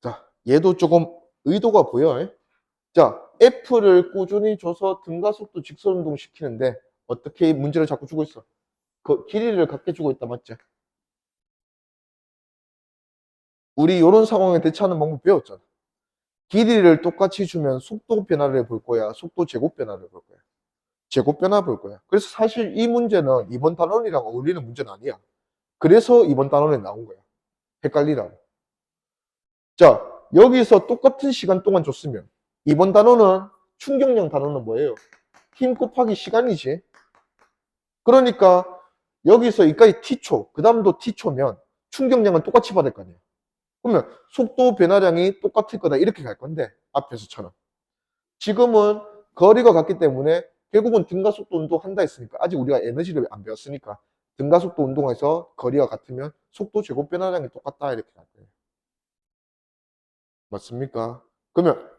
자, 얘도 조금 의도가 보여. 자, F를 꾸준히 줘서 등가속도 직선운동 시키는데 어떻게 문제를 자꾸 주고 있어? 그 길이를 갖게 주고 있다 맞지? 우리 이런 상황에 대처하는 방법 배웠잖아. 길이를 똑같이 주면 속도 변화를 볼 거야, 속도 제곱 변화를 볼 거야. 제곱 변화 볼 거야. 그래서 사실 이 문제는 이번 단원이랑 어울리는 문제는 아니야. 그래서 이번 단원에 나온 거야. 헷갈리라고. 자, 여기서 똑같은 시간 동안 줬으면 이번 단원은 충격량 단원은 뭐예요? 힘 곱하기 시간이지. 그러니까 여기서 여기까지 t초, 그 다음도 t초면 충격량은 똑같이 받을 거 아니에요. 그러면 속도 변화량이 똑같을 거다 이렇게 갈 건데 앞에서처럼 지금은 거리가 같기 때문에 결국은 등가속도 운동한다 했으니까 아직 우리가 에너지를 안 배웠으니까 등가속도 운동에서 거리가 같으면 속도 제곱 변화량이 똑같다 이렇게 갈 거예요. 맞습니까? 그러면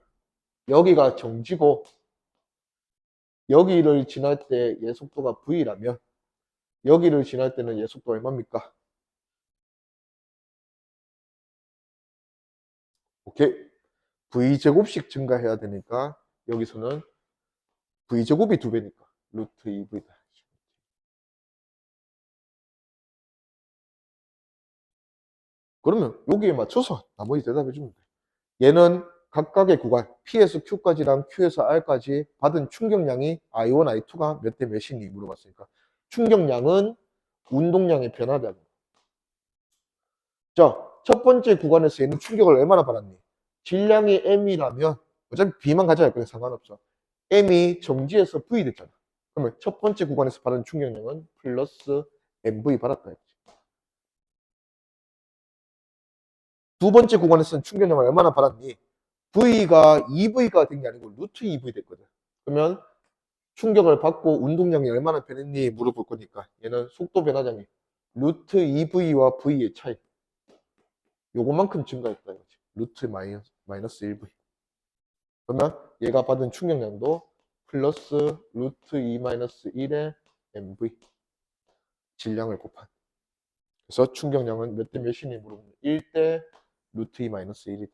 여기가 정지고 여기를 지날 때 얘 속도가 V라면 여기를 지날 때는 얘 속도 얼마입니까? 오케이. V제곱씩 증가해야 되니까 여기서는 V제곱이 2배니까 루트 2V다. 그러면 여기에 맞춰서 나머지 대답해 주면 돼. 얘는 각각의 구간 P에서 Q까지랑 Q에서 R까지 받은 충격량이 I1, I2가 몇 대 몇이니 물어봤으니까 충격량은 운동량의 변화다. 자, 첫 번째 구간에서 얘는 충격을 얼마나 받았니? 질량이 M이라면 어차피 B만 가져갈 거니까 상관없어. M이 정지에서 V 됐잖아. 그러면 첫 번째 구간에서 받은 충격량은 플러스 MV 받았다 했지. 두 번째 구간에서는 충격량을 얼마나 받았니? V가 2V가 된 게 아니고 루트 2V 됐거든. 그러면 충격을 받고 운동량이 얼마나 변했니 물어볼 거니까 얘는 속도 변화량이 루트 2V와 V의 차이 요거만큼 증가했다 이거지. 루트 마이너스 1V. 그러면 얘가 받은 충격량도 플러스 루트 2 마이너스 1의 MV 질량을 곱한. 그래서 충격량은 몇 대 몇이니 물어보면 1대 루트 2 마이너스 1이다.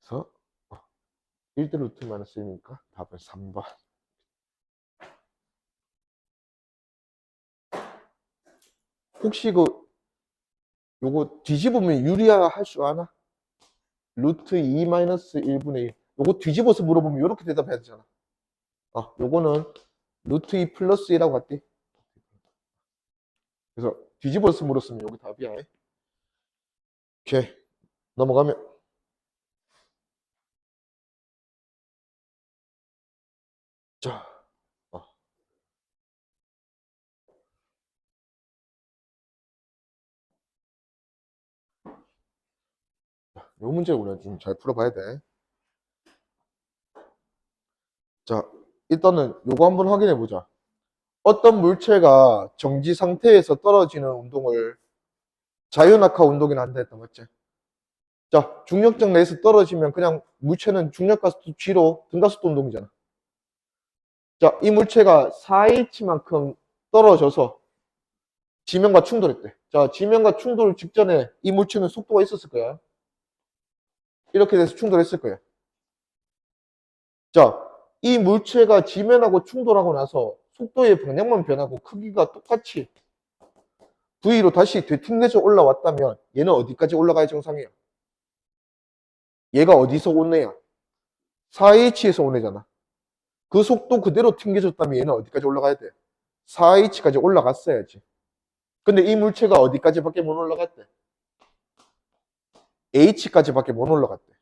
그래서 1대 루트 2 마이너스 1이니까 답은 3번. 혹시 요거 뒤집으면 유리화 할 줄 아나? 루트 2 마이너스 1분의 1. 요거 뒤집어서 물어보면 이렇게 대답해야 되잖아. 요거는 루트 2 플러스 1하고 같대. 그래서 뒤집어서 물었으면 여기 답이야. 오케이. 넘어가면. 자, 요 문제 우리가 좀 잘 풀어봐야 돼. 자, 일단은 요거 한번 확인해 보자. 어떤 물체가 정지 상태에서 떨어지는 운동을 자유낙하 운동이라 한다 했던 거지. 자, 중력장 내에서 떨어지면 그냥 물체는 중력가속도 G로 등가속도 운동이잖아. 자, 이 물체가 4h만큼 떨어져서 지면과 충돌했대. 자, 지면과 충돌 직전에 이 물체는 속도가 있었을 거야. 이렇게 돼서 충돌했을 거야. 자, 이 물체가 지면하고 충돌하고 나서 속도의 방향만 변하고 크기가 똑같이 V로 다시 되튕겨져 올라왔다면 얘는 어디까지 올라가야 정상이야? 얘가 어디서 온 애야? 4h에서 온 애잖아. 그 속도 그대로 튕겨졌다면 얘는 어디까지 올라가야 돼? 4h까지 올라갔어야지. 근데 이 물체가 어디까지밖에 못 올라갔대? h까지밖에 못 올라갔대.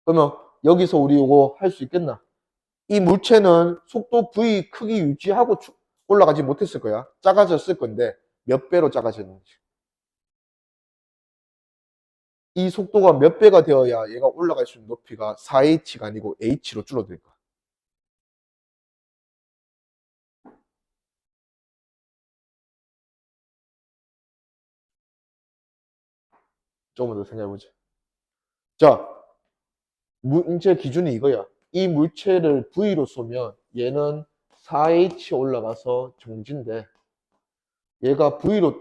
그러면 여기서 우리 이거 할 수 있겠나? 이 물체는 속도 v 크기 유지하고 올라가지 못했을 거야. 작아졌을 건데 몇 배로 작아졌는지. 이 속도가 몇 배가 되어야 얘가 올라갈 수 있는 높이가 4h가 아니고 h로 줄어들까? 조금 더 생각해보자. 자, 문제 기준이 이거야. 이 물체를 V로 쏘면 얘는 4H 올라가서 정지인데 얘가 V로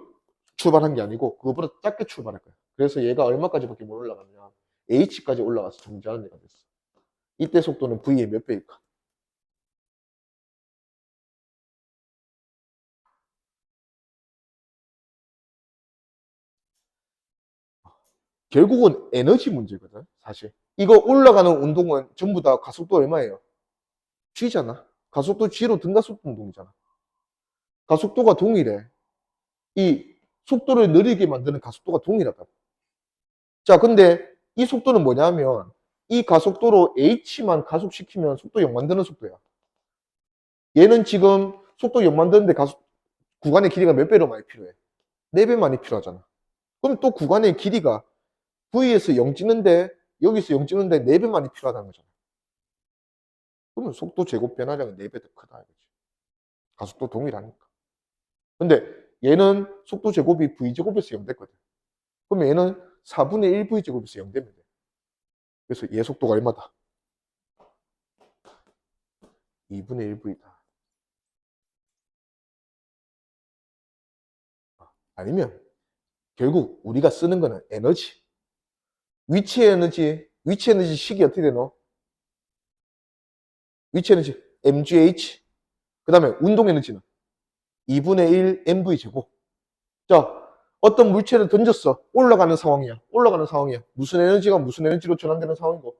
출발한 게 아니고 그거보다 작게 출발할 거야. 그래서 얘가 얼마까지밖에 못 올라가냐. H까지 올라가서 정지하는 애가 됐어. 이때 속도는 V의 몇 배일까? 결국은 에너지 문제거든, 사실. 이거 올라가는 운동은 전부 다 가속도 얼마예요? G잖아. 가속도 G로 등가속도 운동이잖아. 가속도가 동일해. 이 속도를 느리게 만드는 가속도가 동일하다. 자, 근데 이 속도는 뭐냐면 이 가속도로 H만 가속시키면 속도 0 만드는 속도야. 얘는 지금 속도 0 만드는데 구간의 길이가 몇 배로 많이 필요해? 4배 많이 필요하잖아. 그럼 또 구간의 길이가 V에서 0 찍는데 여기서 0 찍는데 4배 많이 필요하다는 거잖아. 그러면 속도 제곱 변화량은 4배 더 크다 이거지. 가속도 동일하니까. 근데 얘는 속도 제곱이 V제곱에서 0 됐거든. 그럼 얘는 4분의 1 V제곱에서 0 되면 돼. 그래서 얘 속도가 얼마다? 2분의 1 V다. 아니면 결국 우리가 쓰는 거는 에너지. 위치 에너지 식이 어떻게 되노? 위치 에너지 mgh. 그 다음에 운동 에너지는 2분의 1 mv 제곱. 자, 어떤 물체를 던졌어. 올라가는 상황이야. 올라가는 상황이야. 무슨 에너지가 무슨 에너지로 전환되는 상황이고.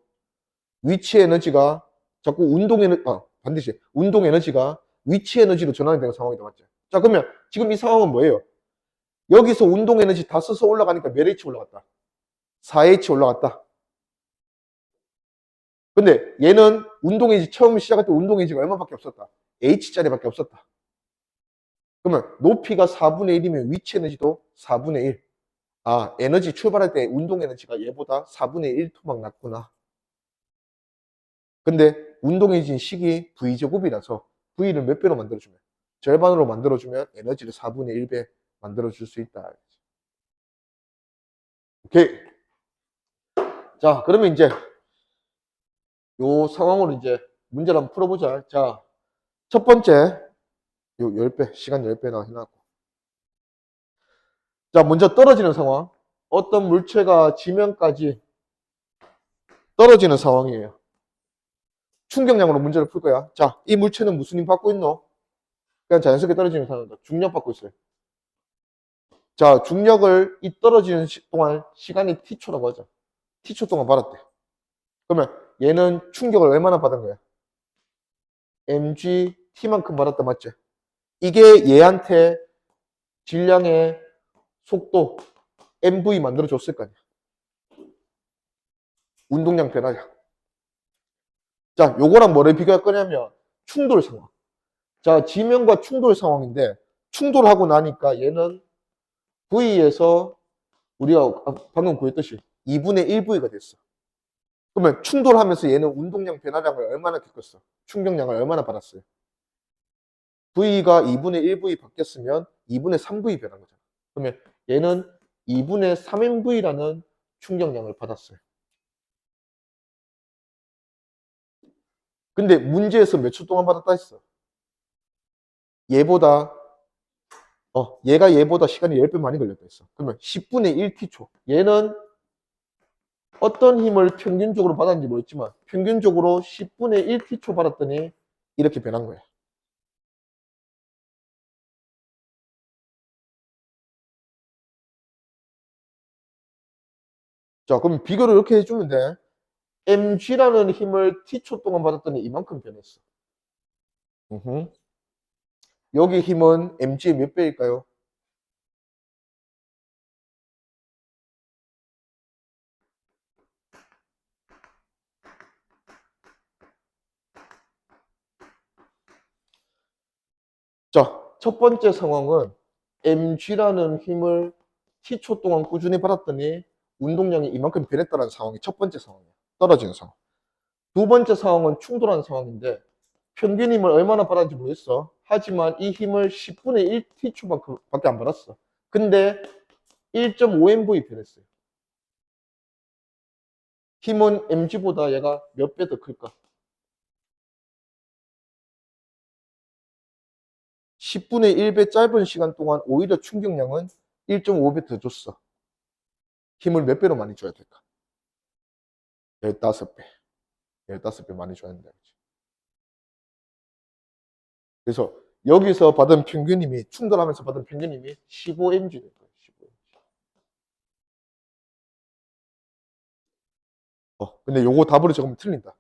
위치 에너지가 자꾸 반드시 운동 에너지가 위치 에너지로 전환이 되는 상황이다. 맞죠? 자, 그러면 지금 이 상황은 뭐예요? 여기서 운동 에너지 다 써서 올라가니까 몇 H 올라갔다? 4H 올라갔다. 근데 얘는 운동 에너지 처음 시작할 때 운동 에너지가 얼마밖에 없었다? H짜리밖에 없었다. 그러면 높이가 4분의 1이면 위치 에너지도 4분의 1. 아, 에너지 출발할 때 운동 에너지가 얘보다 4분의 1토막 낮구나. 근데 운동해진 식이 V제곱이라서 V를 몇 배로 만들어주면? 절반으로 만들어주면 에너지를 4분의 1배 만들어줄 수 있다. 오케이. 자, 그러면 이제 요 상황으로 이제 문제를 한번 풀어보자. 자, 첫 번째, 요 10배, 시간 10배나 해놨고. 자, 먼저 떨어지는 상황. 어떤 물체가 지면까지 떨어지는 상황이에요. 충격량으로 문제를 풀 거야. 자, 이 물체는 무슨 힘 받고 있노? 그냥 자연스럽게 떨어지는 상황이다. 중력 받고 있어요. 자, 중력을 이 떨어지는 동안 시간이 t초라고 하자. t초 동안 받았대. 그러면 얘는 충격을 얼마나 받은 거야? mg t만큼 받았다, 맞지? 이게 얘한테 질량의 속도 mv 만들어줬을 거 아니야. 운동량 변화량. 자, 요거랑 뭐를 비교할 거냐면 충돌 상황. 자, 지면과 충돌 상황인데 충돌하고 나니까 얘는 V에서 우리가 방금 구했듯이 2분의 1V가 됐어. 그러면 충돌하면서 얘는 운동량 변화량을 얼마나 겪었어? 충격량을 얼마나 받았어요? V가 2분의 1V 바뀌었으면 2분의 3V 변한 거잖아. 그러면 얘는 2분의 3NV라는 충격량을 받았어요. 근데 문제에서 몇 초 동안 받았다 했어? 얘보다 얘가 얘보다 시간이 10배 많이 걸렸다 했어. 그러면 10분의 1t초. 얘는 어떤 힘을 평균적으로 받았는지 모르겠지만 평균적으로 10분의 1t초 받았더니 이렇게 변한 거야. 자, 그럼 비교를 이렇게 해주면 돼. mg라는 힘을 t초 동안 받았더니 이만큼 변했어. 여기 힘은 mg의 몇 배일까요? 자, 첫 번째 상황은 mg라는 힘을 t초 동안 꾸준히 받았더니 운동량이 이만큼 변했다는 상황이 첫 번째 상황이야. 떨어지는 상황. 두 번째 상황은 충돌하는 상황인데 평균 힘을 얼마나 받았는지 모르겠어. 하지만 이 힘을 10분의 1t초밖에 안 받았어. 근데 1.5mv 변했어요. 힘은 mg보다 얘가 몇 배 더 클까? 10분의 1배 짧은 시간 동안 오히려 충격량은 1.5배 더 줬어. 힘을 몇 배로 많이 줘야 될까? 15배. 15배 많이 줘야 된다. 그래서 여기서 받은 평균 힘이, 충돌하면서 받은 평균 힘이 15mg 될 거예요. 15mg. 근데 요거 답으로 적으면 틀린다.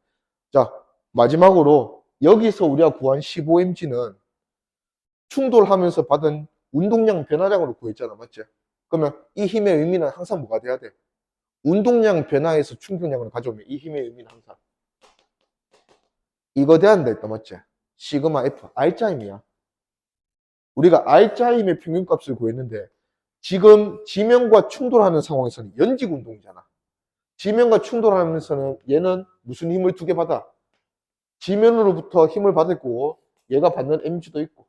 자, 마지막으로 여기서 우리가 구한 15mg는 충돌하면서 받은 운동량 변화량으로 구했잖아. 맞지? 그러면 이 힘의 의미는 항상 뭐가 돼야 돼? 운동량 변화에서 충격량을 가져오면 이 힘의 의미는 항상 이거 돼야 한다 했다. 맞지? 시그마 F, R자임이야. 우리가 R자임의 평균값을 구했는데 지금 지면과 충돌하는 상황에서는 연직 운동이잖아. 지면과 충돌하면서는 얘는 무슨 힘을 두 개 받아? 지면으로부터 힘을 받을 거고 얘가 받는 mg도 있고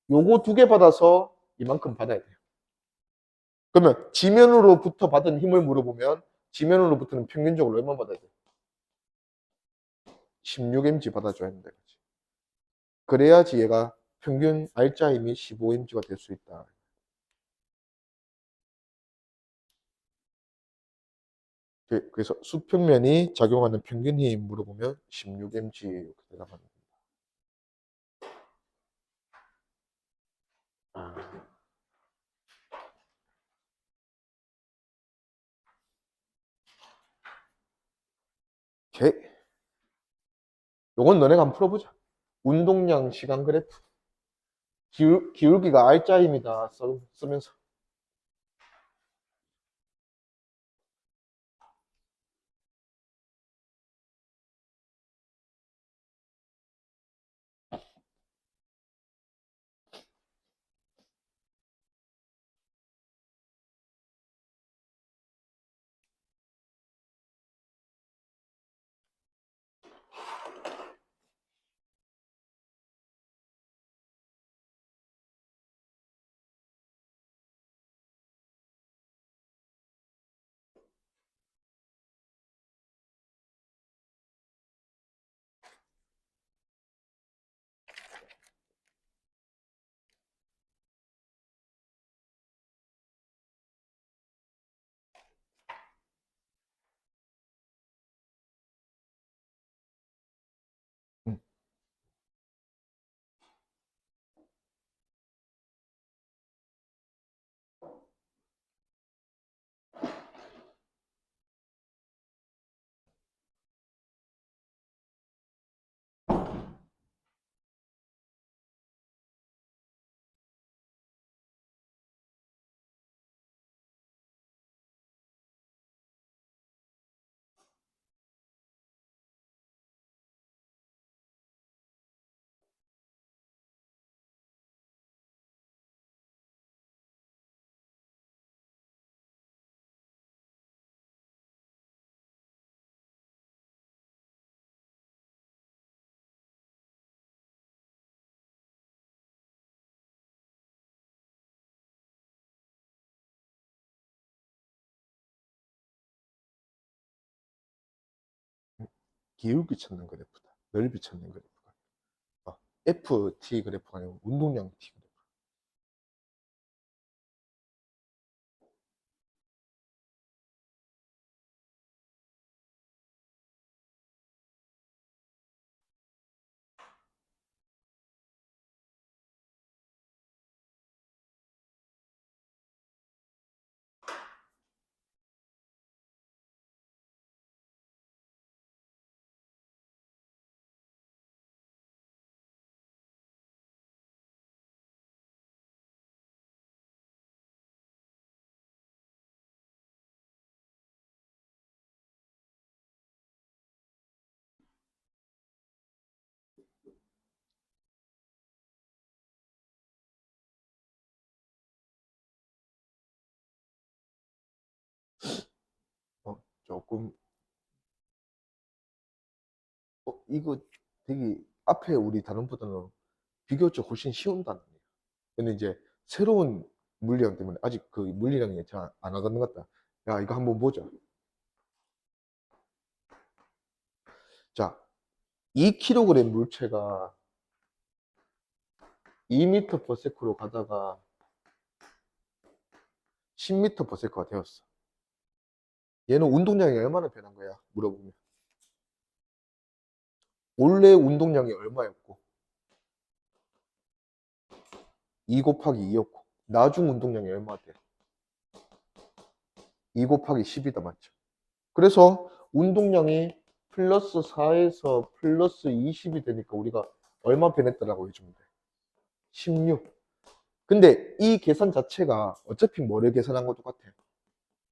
요거 두 개 받아서 이만큼 받아야 돼요. 그러면 지면으로부터 받은 힘을 물어보면 지면으로부터는 평균적으로 얼마 받아야 돼? 16mg 받아줘야 한다. 그래야지 얘가 평균 R자 힘이 15mg가 될 수 있다. 그래서 수평면이 작용하는 평균 힘 물어보면 16mg 이렇게 대답합니다. 아, 오케이. 요건 너네가 한번 풀어보자. 운동량 시간 그래프. 기울기가 R자임이다 쓰면서. 기울기 찾는 그래프다. 넓이 찾는 그래프가. FT 그래프가 아니고 운동량 T 그래프. 조금 이거 되게 앞에 우리 단원보다는 비교적 훨씬 쉬운 단어예요. 근데 이제 새로운 물리량 때문에 아직 그 물리량이 잘 안 와가는 것 같다. 야, 이거 한번 보자. 자, 2kg 물체가 2m/s로 가다가 10m/s가 되었어. 얘는 운동량이 얼마나 변한 거야? 물어보면. 원래 운동량이 얼마였고 2 곱하기 2였고 나중 운동량이 얼마 돼? 2 곱하기 10이다 맞죠? 그래서 운동량이 플러스 4에서 플러스 20이 되니까 우리가 얼마 변했다라고 해주면 돼? 16. 근데 이 계산 자체가 어차피 뭐를 계산한 거 똑같아.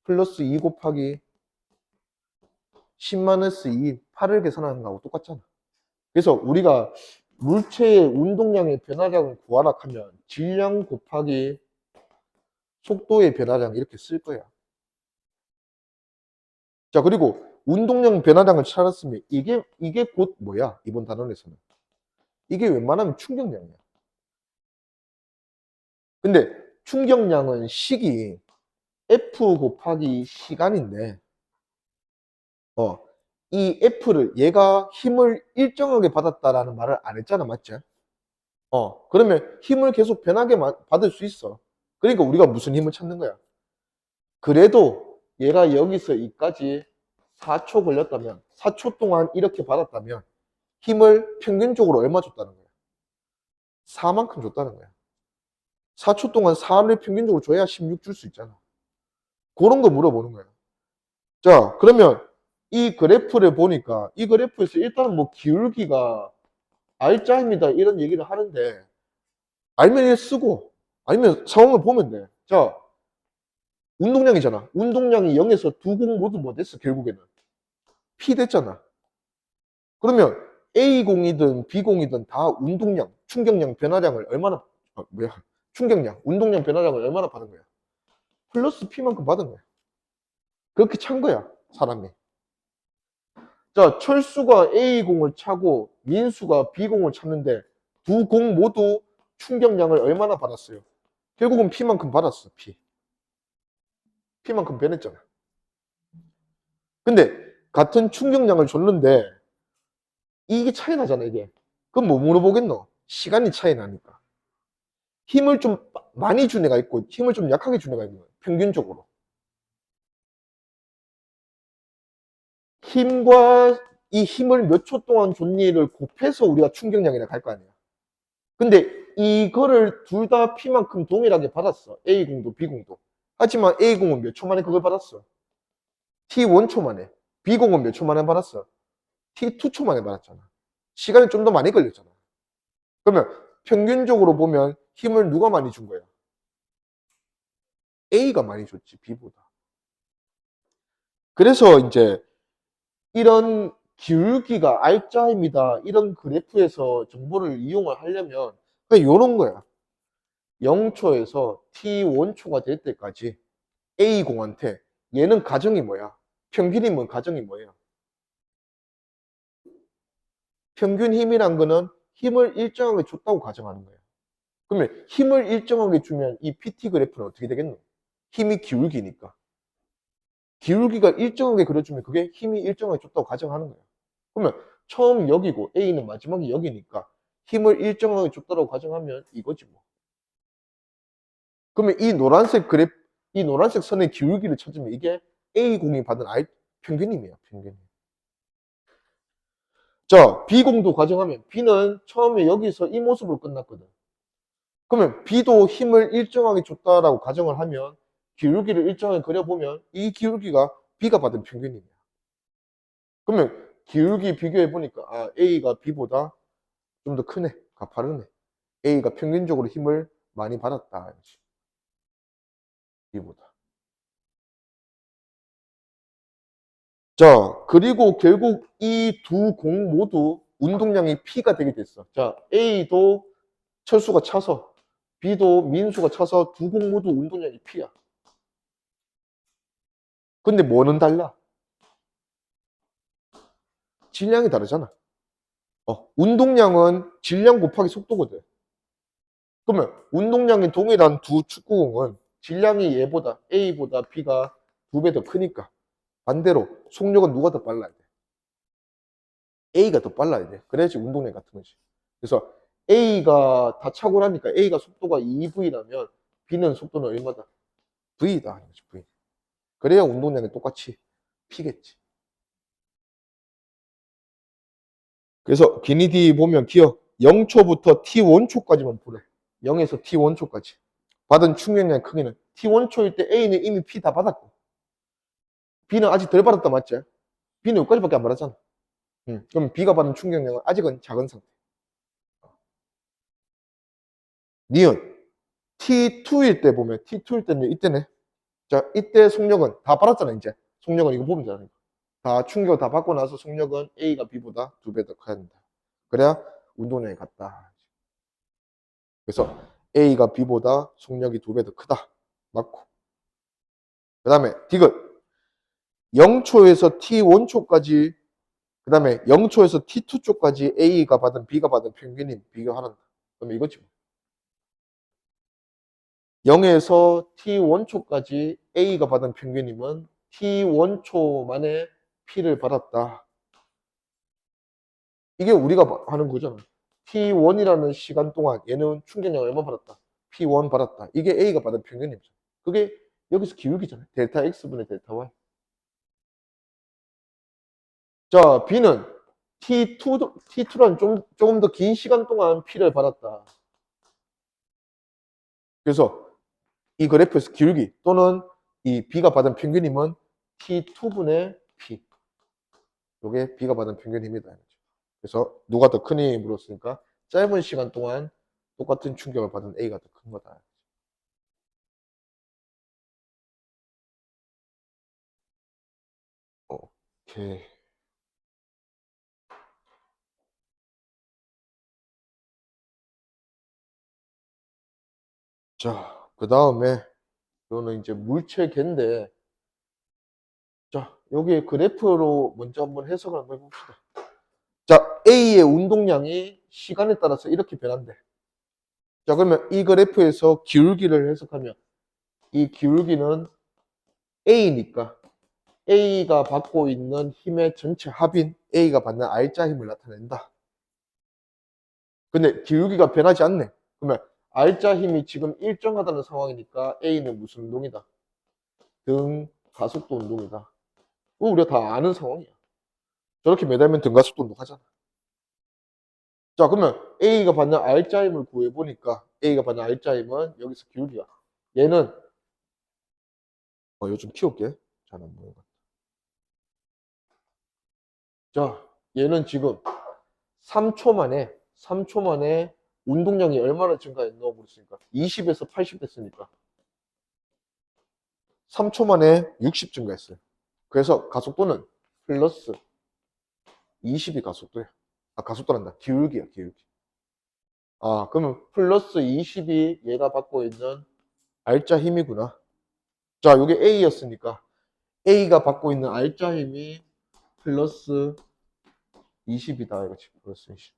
플러스 2 곱하기 10 마이너스 2, 8을 계산하는 거하고 똑같잖아. 그래서 우리가 물체의 운동량의 변화량을 구하라 하면 질량 곱하기 속도의 변화량 이렇게 쓸 거야. 자, 그리고 운동량 변화량을 찾았으면 이게 곧 뭐야? 이번 단원에서는. 이게 웬만하면 충격량이야. 근데 충격량은 식이 F 곱하기 시간인데, 이 F를 얘가 힘을 일정하게 받았다라는 말을 안 했잖아, 맞지? 그러면 힘을 계속 변하게 받을 수 있어. 그러니까 우리가 무슨 힘을 찾는 거야? 그래도 얘가 여기서 여기까지 4초 걸렸다면, 4초 동안 이렇게 받았다면 힘을 평균적으로 얼마 줬다는 거야? 4만큼 줬다는 거야. 4초 동안 4를 평균적으로 줘야 16 줄 수 있잖아. 그런 거 물어보는 거야. 자, 그러면 이 그래프를 보니까 이 그래프에서 일단은 뭐 기울기가 R자입니다 이런 얘기를 하는데 알면 얘 쓰고 아니면 상황을 보면 돼. 자, 운동량이잖아. 운동량이 0에서 두 공 모두 뭐 됐어 결국에는? P 됐잖아. 그러면 A공이든 B공이든 다 운동량, 충격량, 변화량을 얼마나 충격량, 운동량 변화량을 얼마나 받은 거야? 플러스 P만큼 받은 거야. 그렇게 찬 거야, 사람이. 자, 철수가 A공을 차고 민수가 B공을 찼는데 두 공 모두 충격량을 얼마나 받았어요? 결국은 P만큼 받았어, P. P만큼 변했잖아. 근데 같은 충격량을 줬는데 이게 차이 나잖아, 이게. 그럼 뭐 물어보겠노? 시간이 차이 나니까. 힘을 좀 많이 준 애가 있고 힘을 좀 약하게 준 애가 있는 거예요. 평균적으로. 힘과 이 힘을 몇 초 동안 줬니를 곱해서 우리가 충격량이라고 할 거 아니야. 근데 이거를 둘 다 P만큼 동일하게 받았어. A공도 B공도. 하지만 A공은 몇 초 만에 그걸 받았어? T 1초 만에. B공은 몇 초 만에 받았어? T 2초 만에 받았잖아. 시간이 좀 더 많이 걸렸잖아. 그러면 평균적으로 보면 힘을 누가 많이 준 거야? A가 많이 줬지, B보다. 그래서 이제 이런 기울기가 R자입니다. 이런 그래프에서 정보를 이용을 하려면 그냥 이런 거야. 0초에서 T1초가 될 때까지 A공한테 얘는 가정이 뭐야? 평균이면 가정이 뭐예요? 평균 힘이란 거는 힘을 일정하게 줬다고 가정하는 거예요. 그러면 힘을 일정하게 주면 이 PT 그래프는 어떻게 되겠노? 힘이 기울기니까. 기울기가 일정하게 그려주면 그게 힘이 일정하게 줬다고 가정하는 거예요. 그러면 처음 여기고 A는 마지막이 여기니까 힘을 일정하게 줬다라고 가정하면 이거지 뭐. 그러면 이 노란색 선의 기울기를 찾으면 이게 A공이 받은 I 평균임이야, 평균임. 자, B공도 가정하면 B는 처음에 여기서 이 모습으로 끝났거든. 그러면 B도 힘을 일정하게 줬다라고 가정을 하면 기울기를 일정하게 그려보면 이 기울기가 B가 받은 평균이야. 그러면 기울기 비교해 보니까 아, A가 B보다 좀 더 크네, 가파르네. A가 평균적으로 힘을 많이 받았다. B보다. 자, 그리고 결국 이 두 공 모두 운동량이 P가 되게 됐어. 자, A도 철수가 차서 B도 민수가 차서 두 공 모두 운동량이 P야. 근데 뭐는 달라? 질량이 다르잖아. 운동량은 질량 곱하기 속도거든. 그러면 운동량이 동일한 두 축구공은 질량이 얘보다 A보다 B가 두 배 더 크니까 반대로 속력은 누가 더 빨라야 돼? A가 더 빨라야 돼. 그래야지 운동량 같은 거지. 그래서 A가 다 차고 나니까 A가 속도가 2V라면 B는 속도는 얼마다? V다. 하는 거지, V. 그래야 운동량이 똑같이 P겠지. 그래서 기니디 보면 기억 0초부터 T1초까지만 보래. 0에서 T1초까지. 받은 충격량 크기는 T1초일 때 A는 이미 P 다 받았고 B는 아직 덜 받았다 맞지? B는 여기까지밖에 안 받았잖아. 그럼 B가 받은 충격량은 아직은 작은 상태. 니은 T2일 때 보면 T2일 때는 이때네. 자, 이때 속력은 다 받았잖아 이제. 속력은 이거 보면 되잖아. 다 충격을 다 받고 나서 속력은 A가 B보다 두 배 더 커야 된다. 그래야 운동량이 같다. 그래서 A가 B보다 속력이 두 배 더 크다. 맞고. 그 다음에 디귿 0초에서 T1초까지 그 다음에 0초에서 T2초까지 A가 받은 B가 받은 평균인 비교하란다. 그러면 이거지 뭐. 0에서 T1초까지 A가 받은 평균임은 T1초 만에 P를 받았다. 이게 우리가 하는 거잖아. T1이라는 시간 동안 얘는 충격량 얼마 받았다? P1 받았다. 이게 A가 받은 평균이죠. 그게 여기서 기울기잖아요. 델타 X분의 델타 Y. 자, B는 T2란 조금 더 긴 시간 동안 P를 받았다. 그래서 이 그래프에서 기울기 또는 이 B가 받은 평균임은 T2분의 P. 이게 B가 받은 평균입니다. 그래서 누가 더 크니 물었으니까 짧은 시간 동안 똑같은 충격을 받은 A가 더 큰 거다. 오케이. 자, 그 다음에 이거는 이제 물체계인데 자, 여기 그래프로 먼저 한번 해석을 한번 해봅시다. 자, A의 운동량이 시간에 따라서 이렇게 변한대. 자, 그러면 이 그래프에서 기울기를 해석하면 이 기울기는 A니까 A가 받고 있는 힘의 전체 합인 A가 받는 R자 힘을 나타낸다. 근데 기울기가 변하지 않네. 그러면 R자 힘이 지금 일정하다는 상황이니까 A는 무슨 운동이다? 등 가속도 운동이다. 그거 우리가 다 아는 상황이야. 저렇게 매달면 등 가속도 운동하잖아. 자, 그러면 A가 받는 R자 힘을 구해보니까 A가 받는 R자 힘은 여기서 기울기가 얘는 요즘 키울게. 잘 안 보여. 자, 얘는 지금 3초 만에 운동량이 얼마나 증가했노? 물었으니까 20에서 80 됐으니까 3초 만에 60 증가했어요. 그래서 가속도는 플러스 20이 가속도야. 아, 가속도란다. 기울기야, 기울기. 아, 그러면 플러스 20이 얘가 받고 있는 R자 힘이구나. 자, 이게 A였으니까 A가 받고 있는 R자 힘이 플러스 20이다. 이거지. 플러스 20.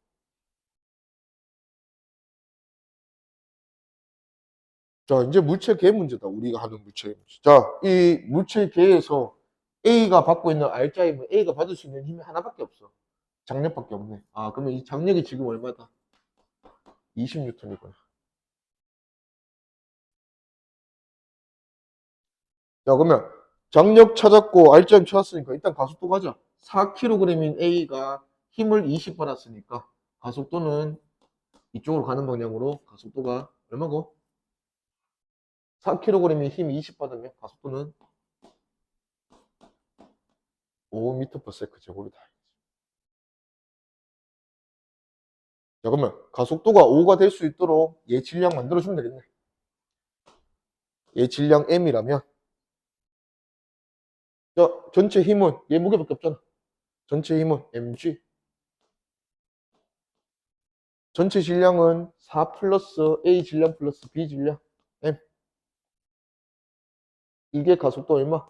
자, 이제 물체계 문제다. 우리가 하는 물체계 문제. 자, 이 물체계에서 A가 받고 있는 R자 힘은 A가 받을 수 있는 힘이 하나밖에 없어. 장력밖에 없네. 아, 그러면 이 장력이 지금 얼마다? 20N이구나. 자, 그러면 장력 찾았고 R점 찾았으니까 일단 가속도 가자. 4kg인 A가 힘을 20 받았으니까 가속도는 이쪽으로 가는 방향으로 가속도가 얼마고? 4kg이 힘 20 받으면 가속도는 5m/s 제곱이다. 자, 그러면 가속도가 5가 될 수 있도록 얘 질량 만들어주면 되겠네. 얘 질량 M이라면, 자, 전체 힘은 얘 무게밖에 없잖아. 전체 힘은 mg. 전체 질량은 4 플러스 A 질량 플러스 B 질량 m. 이게 가속도 얼마?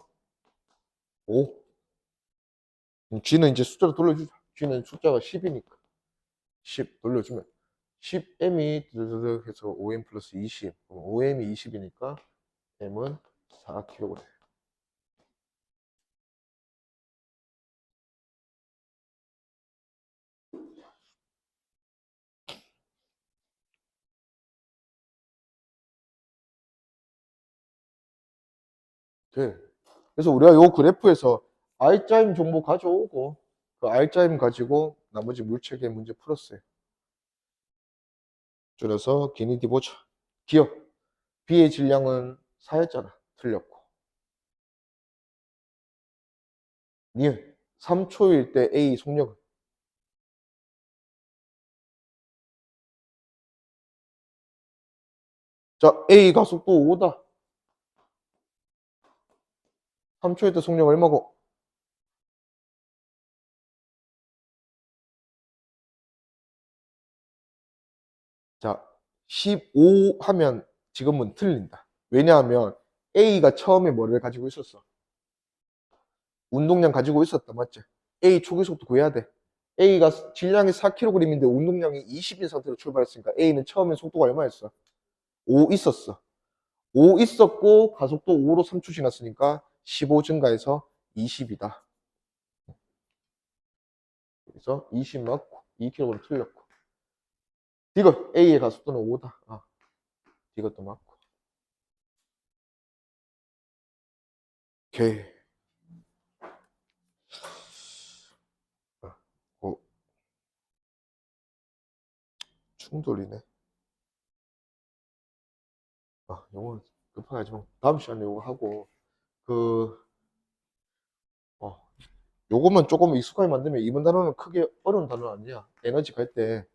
5. g는 이제 숫자로 돌려주자. g는 숫자가 10이니까 10 돌려주면 10m이 드드드 해서 5m 플러스 20. 5m이 20이니까 m은 4kg. 돼. 그래서 우리가 요 그래프에서 R자임 정보 가져오고 그 R자임 가지고 나머지 물체계 문제 풀었어요. 줄여서 기니디 보자. 기억. B의 질량은 4였잖아. 틀렸고. 니은 3초일 때 A 속력은. 자, A 가속도 5다. 3초일 때 속력 얼마고? 자, 15 하면 지금은 틀린다. 왜냐하면 A가 처음에 뭐를 가지고 있었어? 운동량 가지고 있었다. 맞지? A 초기 속도 구해야 돼. A가 질량이 4kg인데 운동량이 20인 상태로 출발했으니까 A는 처음에 속도가 얼마였어? 5 있었어. 5 있었고 가속도 5로 3초 지났으니까 15 증가해서 20이다. 그래서 20 맞고 2kg 틀렸고. 이거 A의 가속도는 5다. 아, 이것도 맞고. 오케이. 어, 충돌이네. 아, 요거 급하게 하지 마. 다음 시간에 요거 하고 그 어, 요것만 조금 익숙하게 만들면 이번 단어는 크게 어려운 단어는 아니야. 에너지 갈 때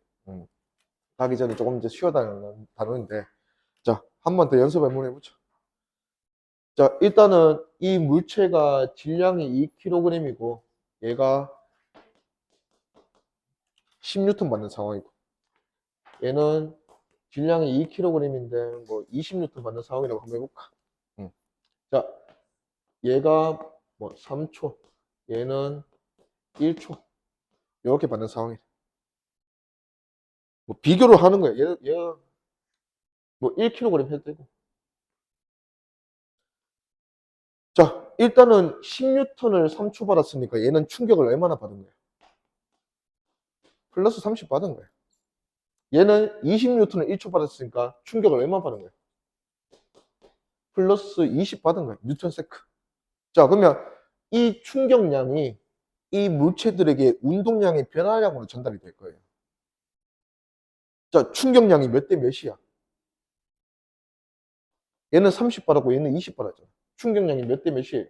가기 전에 조금 이제 쉬어다니는 단어인데 자, 한 번 더 연습 한번 해보자. 자, 일단은 이 물체가 질량이 2kg이고 얘가 10N 받는 상황이고 얘는 질량이 2kg인데 뭐 20N 받는 상황이라고 한번 해볼까? 자, 얘가 뭐 3초, 얘는 1초 이렇게 받는 상황이야. 뭐 비교를 하는 거야. 얘가 뭐 1kg 해도 되고. 자, 일단은 10N을 3초 받았으니까 얘는 충격을 얼마나 받은 거야? 플러스 30 받은 거야. 얘는 20N을 1초 받았으니까 충격을 얼마 받은 거야? 플러스 20 받은 거야. 뉴턴 세크. 자, 그러면 이 충격량이 이 물체들에게 운동량의 변화량으로 전달이 될 거예요. 자, 충격량이 몇 대 몇이야? 얘는 30 받았고 얘는 20 받았잖아. 충격량이 몇 대 몇이에요?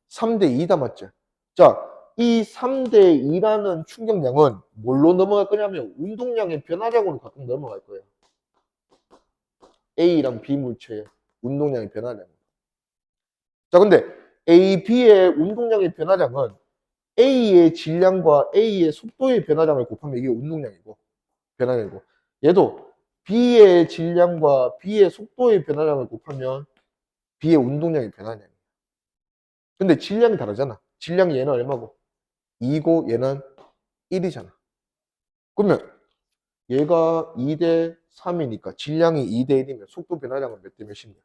3대 2다 맞죠? 자, 이 3대 2라는 충격량은 뭘로 넘어갈 거냐면 운동량의 변화량으로 가끔 넘어갈 거예요. A랑 B 물체의 운동량의 변화량. 자, 근데 A, B의 운동량의 변화량은 A의 질량과 A의 속도의 변화량을 곱하면 이게 운동량이고, 변화량이고, 얘도 B의 질량과 B의 속도의 변화량을 곱하면 B의 운동량의 변화량이에요. 근데 질량이 다르잖아. 질량이 얘는 얼마고? 2고 얘는 1이잖아. 그러면 얘가 2대 3이니까 질량이 2대 1이면 속도 변화량은 몇 대 몇인데?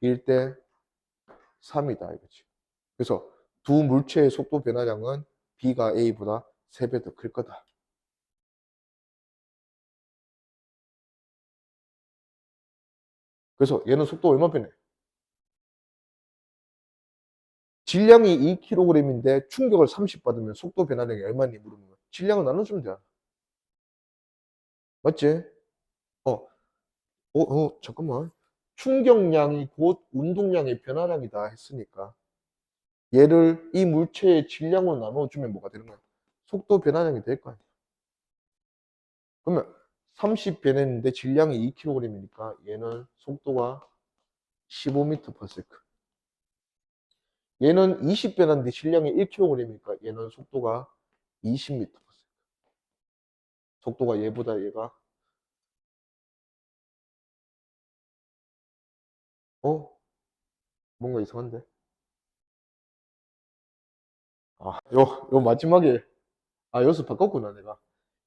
1대 3이다 이거지. 그래서 두 물체의 속도 변화량은 B가 A보다 3배 더 클 거다. 그래서 얘는 속도 얼마 변해? 질량이 2kg인데 충격을 30 받으면 속도 변화량이 얼마니 물으면 질량을 나눠주면 돼. 맞지? 어, 잠깐만. 충격량이 곧 운동량의 변화량이다 했으니까 얘를 이 물체의 질량으로 나눠주면 뭐가 되는 거야? 속도 변화량이 될 거 아니야. 그러면 30 변했는데 질량이 2kg이니까 얘는 속도가 15m/s. 얘는 20 변했는데 질량이 1kg이니까 얘는 속도가 20m/s. 속도가 얘보다 얘가 뭔가 이상한데? 요 마지막에 여기서 바꿨구나 내가.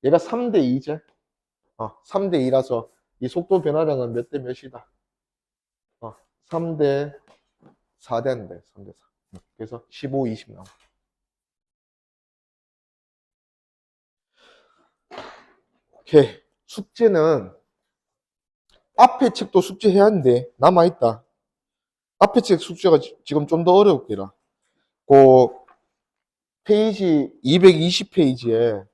얘가 3대 2제. 3대 2라서 이 속도 변화량은 몇 대 몇이다? 3대 4 되는데 3대 4. 그래서 15, 20 나와. 오케이. 숙제는 앞에 책도 숙제해야 하는데 남아있다. 앞에 책 숙제가 지금 좀 더 어려울게라. 그 페이지 220페이지에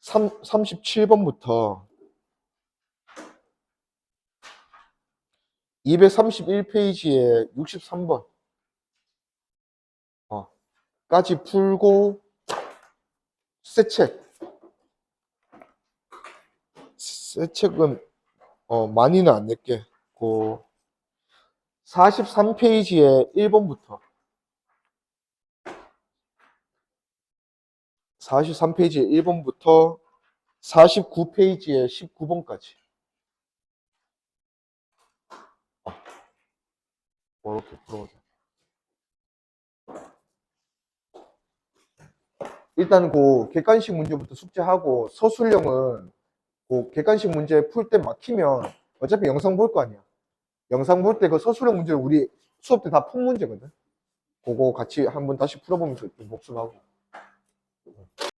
37번부터 231페이지에 63번 까지 풀고 새 책은 많이는 안 낼게. 그 43페이지에 1번부터 43페이지에 1번부터 49페이지에 19번까지 이렇게 풀어보자. 일단 그 객관식 문제부터 숙제하고 서술형은 그 객관식 문제 풀 때 막히면 어차피 영상 볼 거 아니야. 영상 볼 때 그 서술형 문제를 우리 수업 때 다 푼 문제거든. 그거 같이 한번 다시 풀어보면서 좀 복습하고.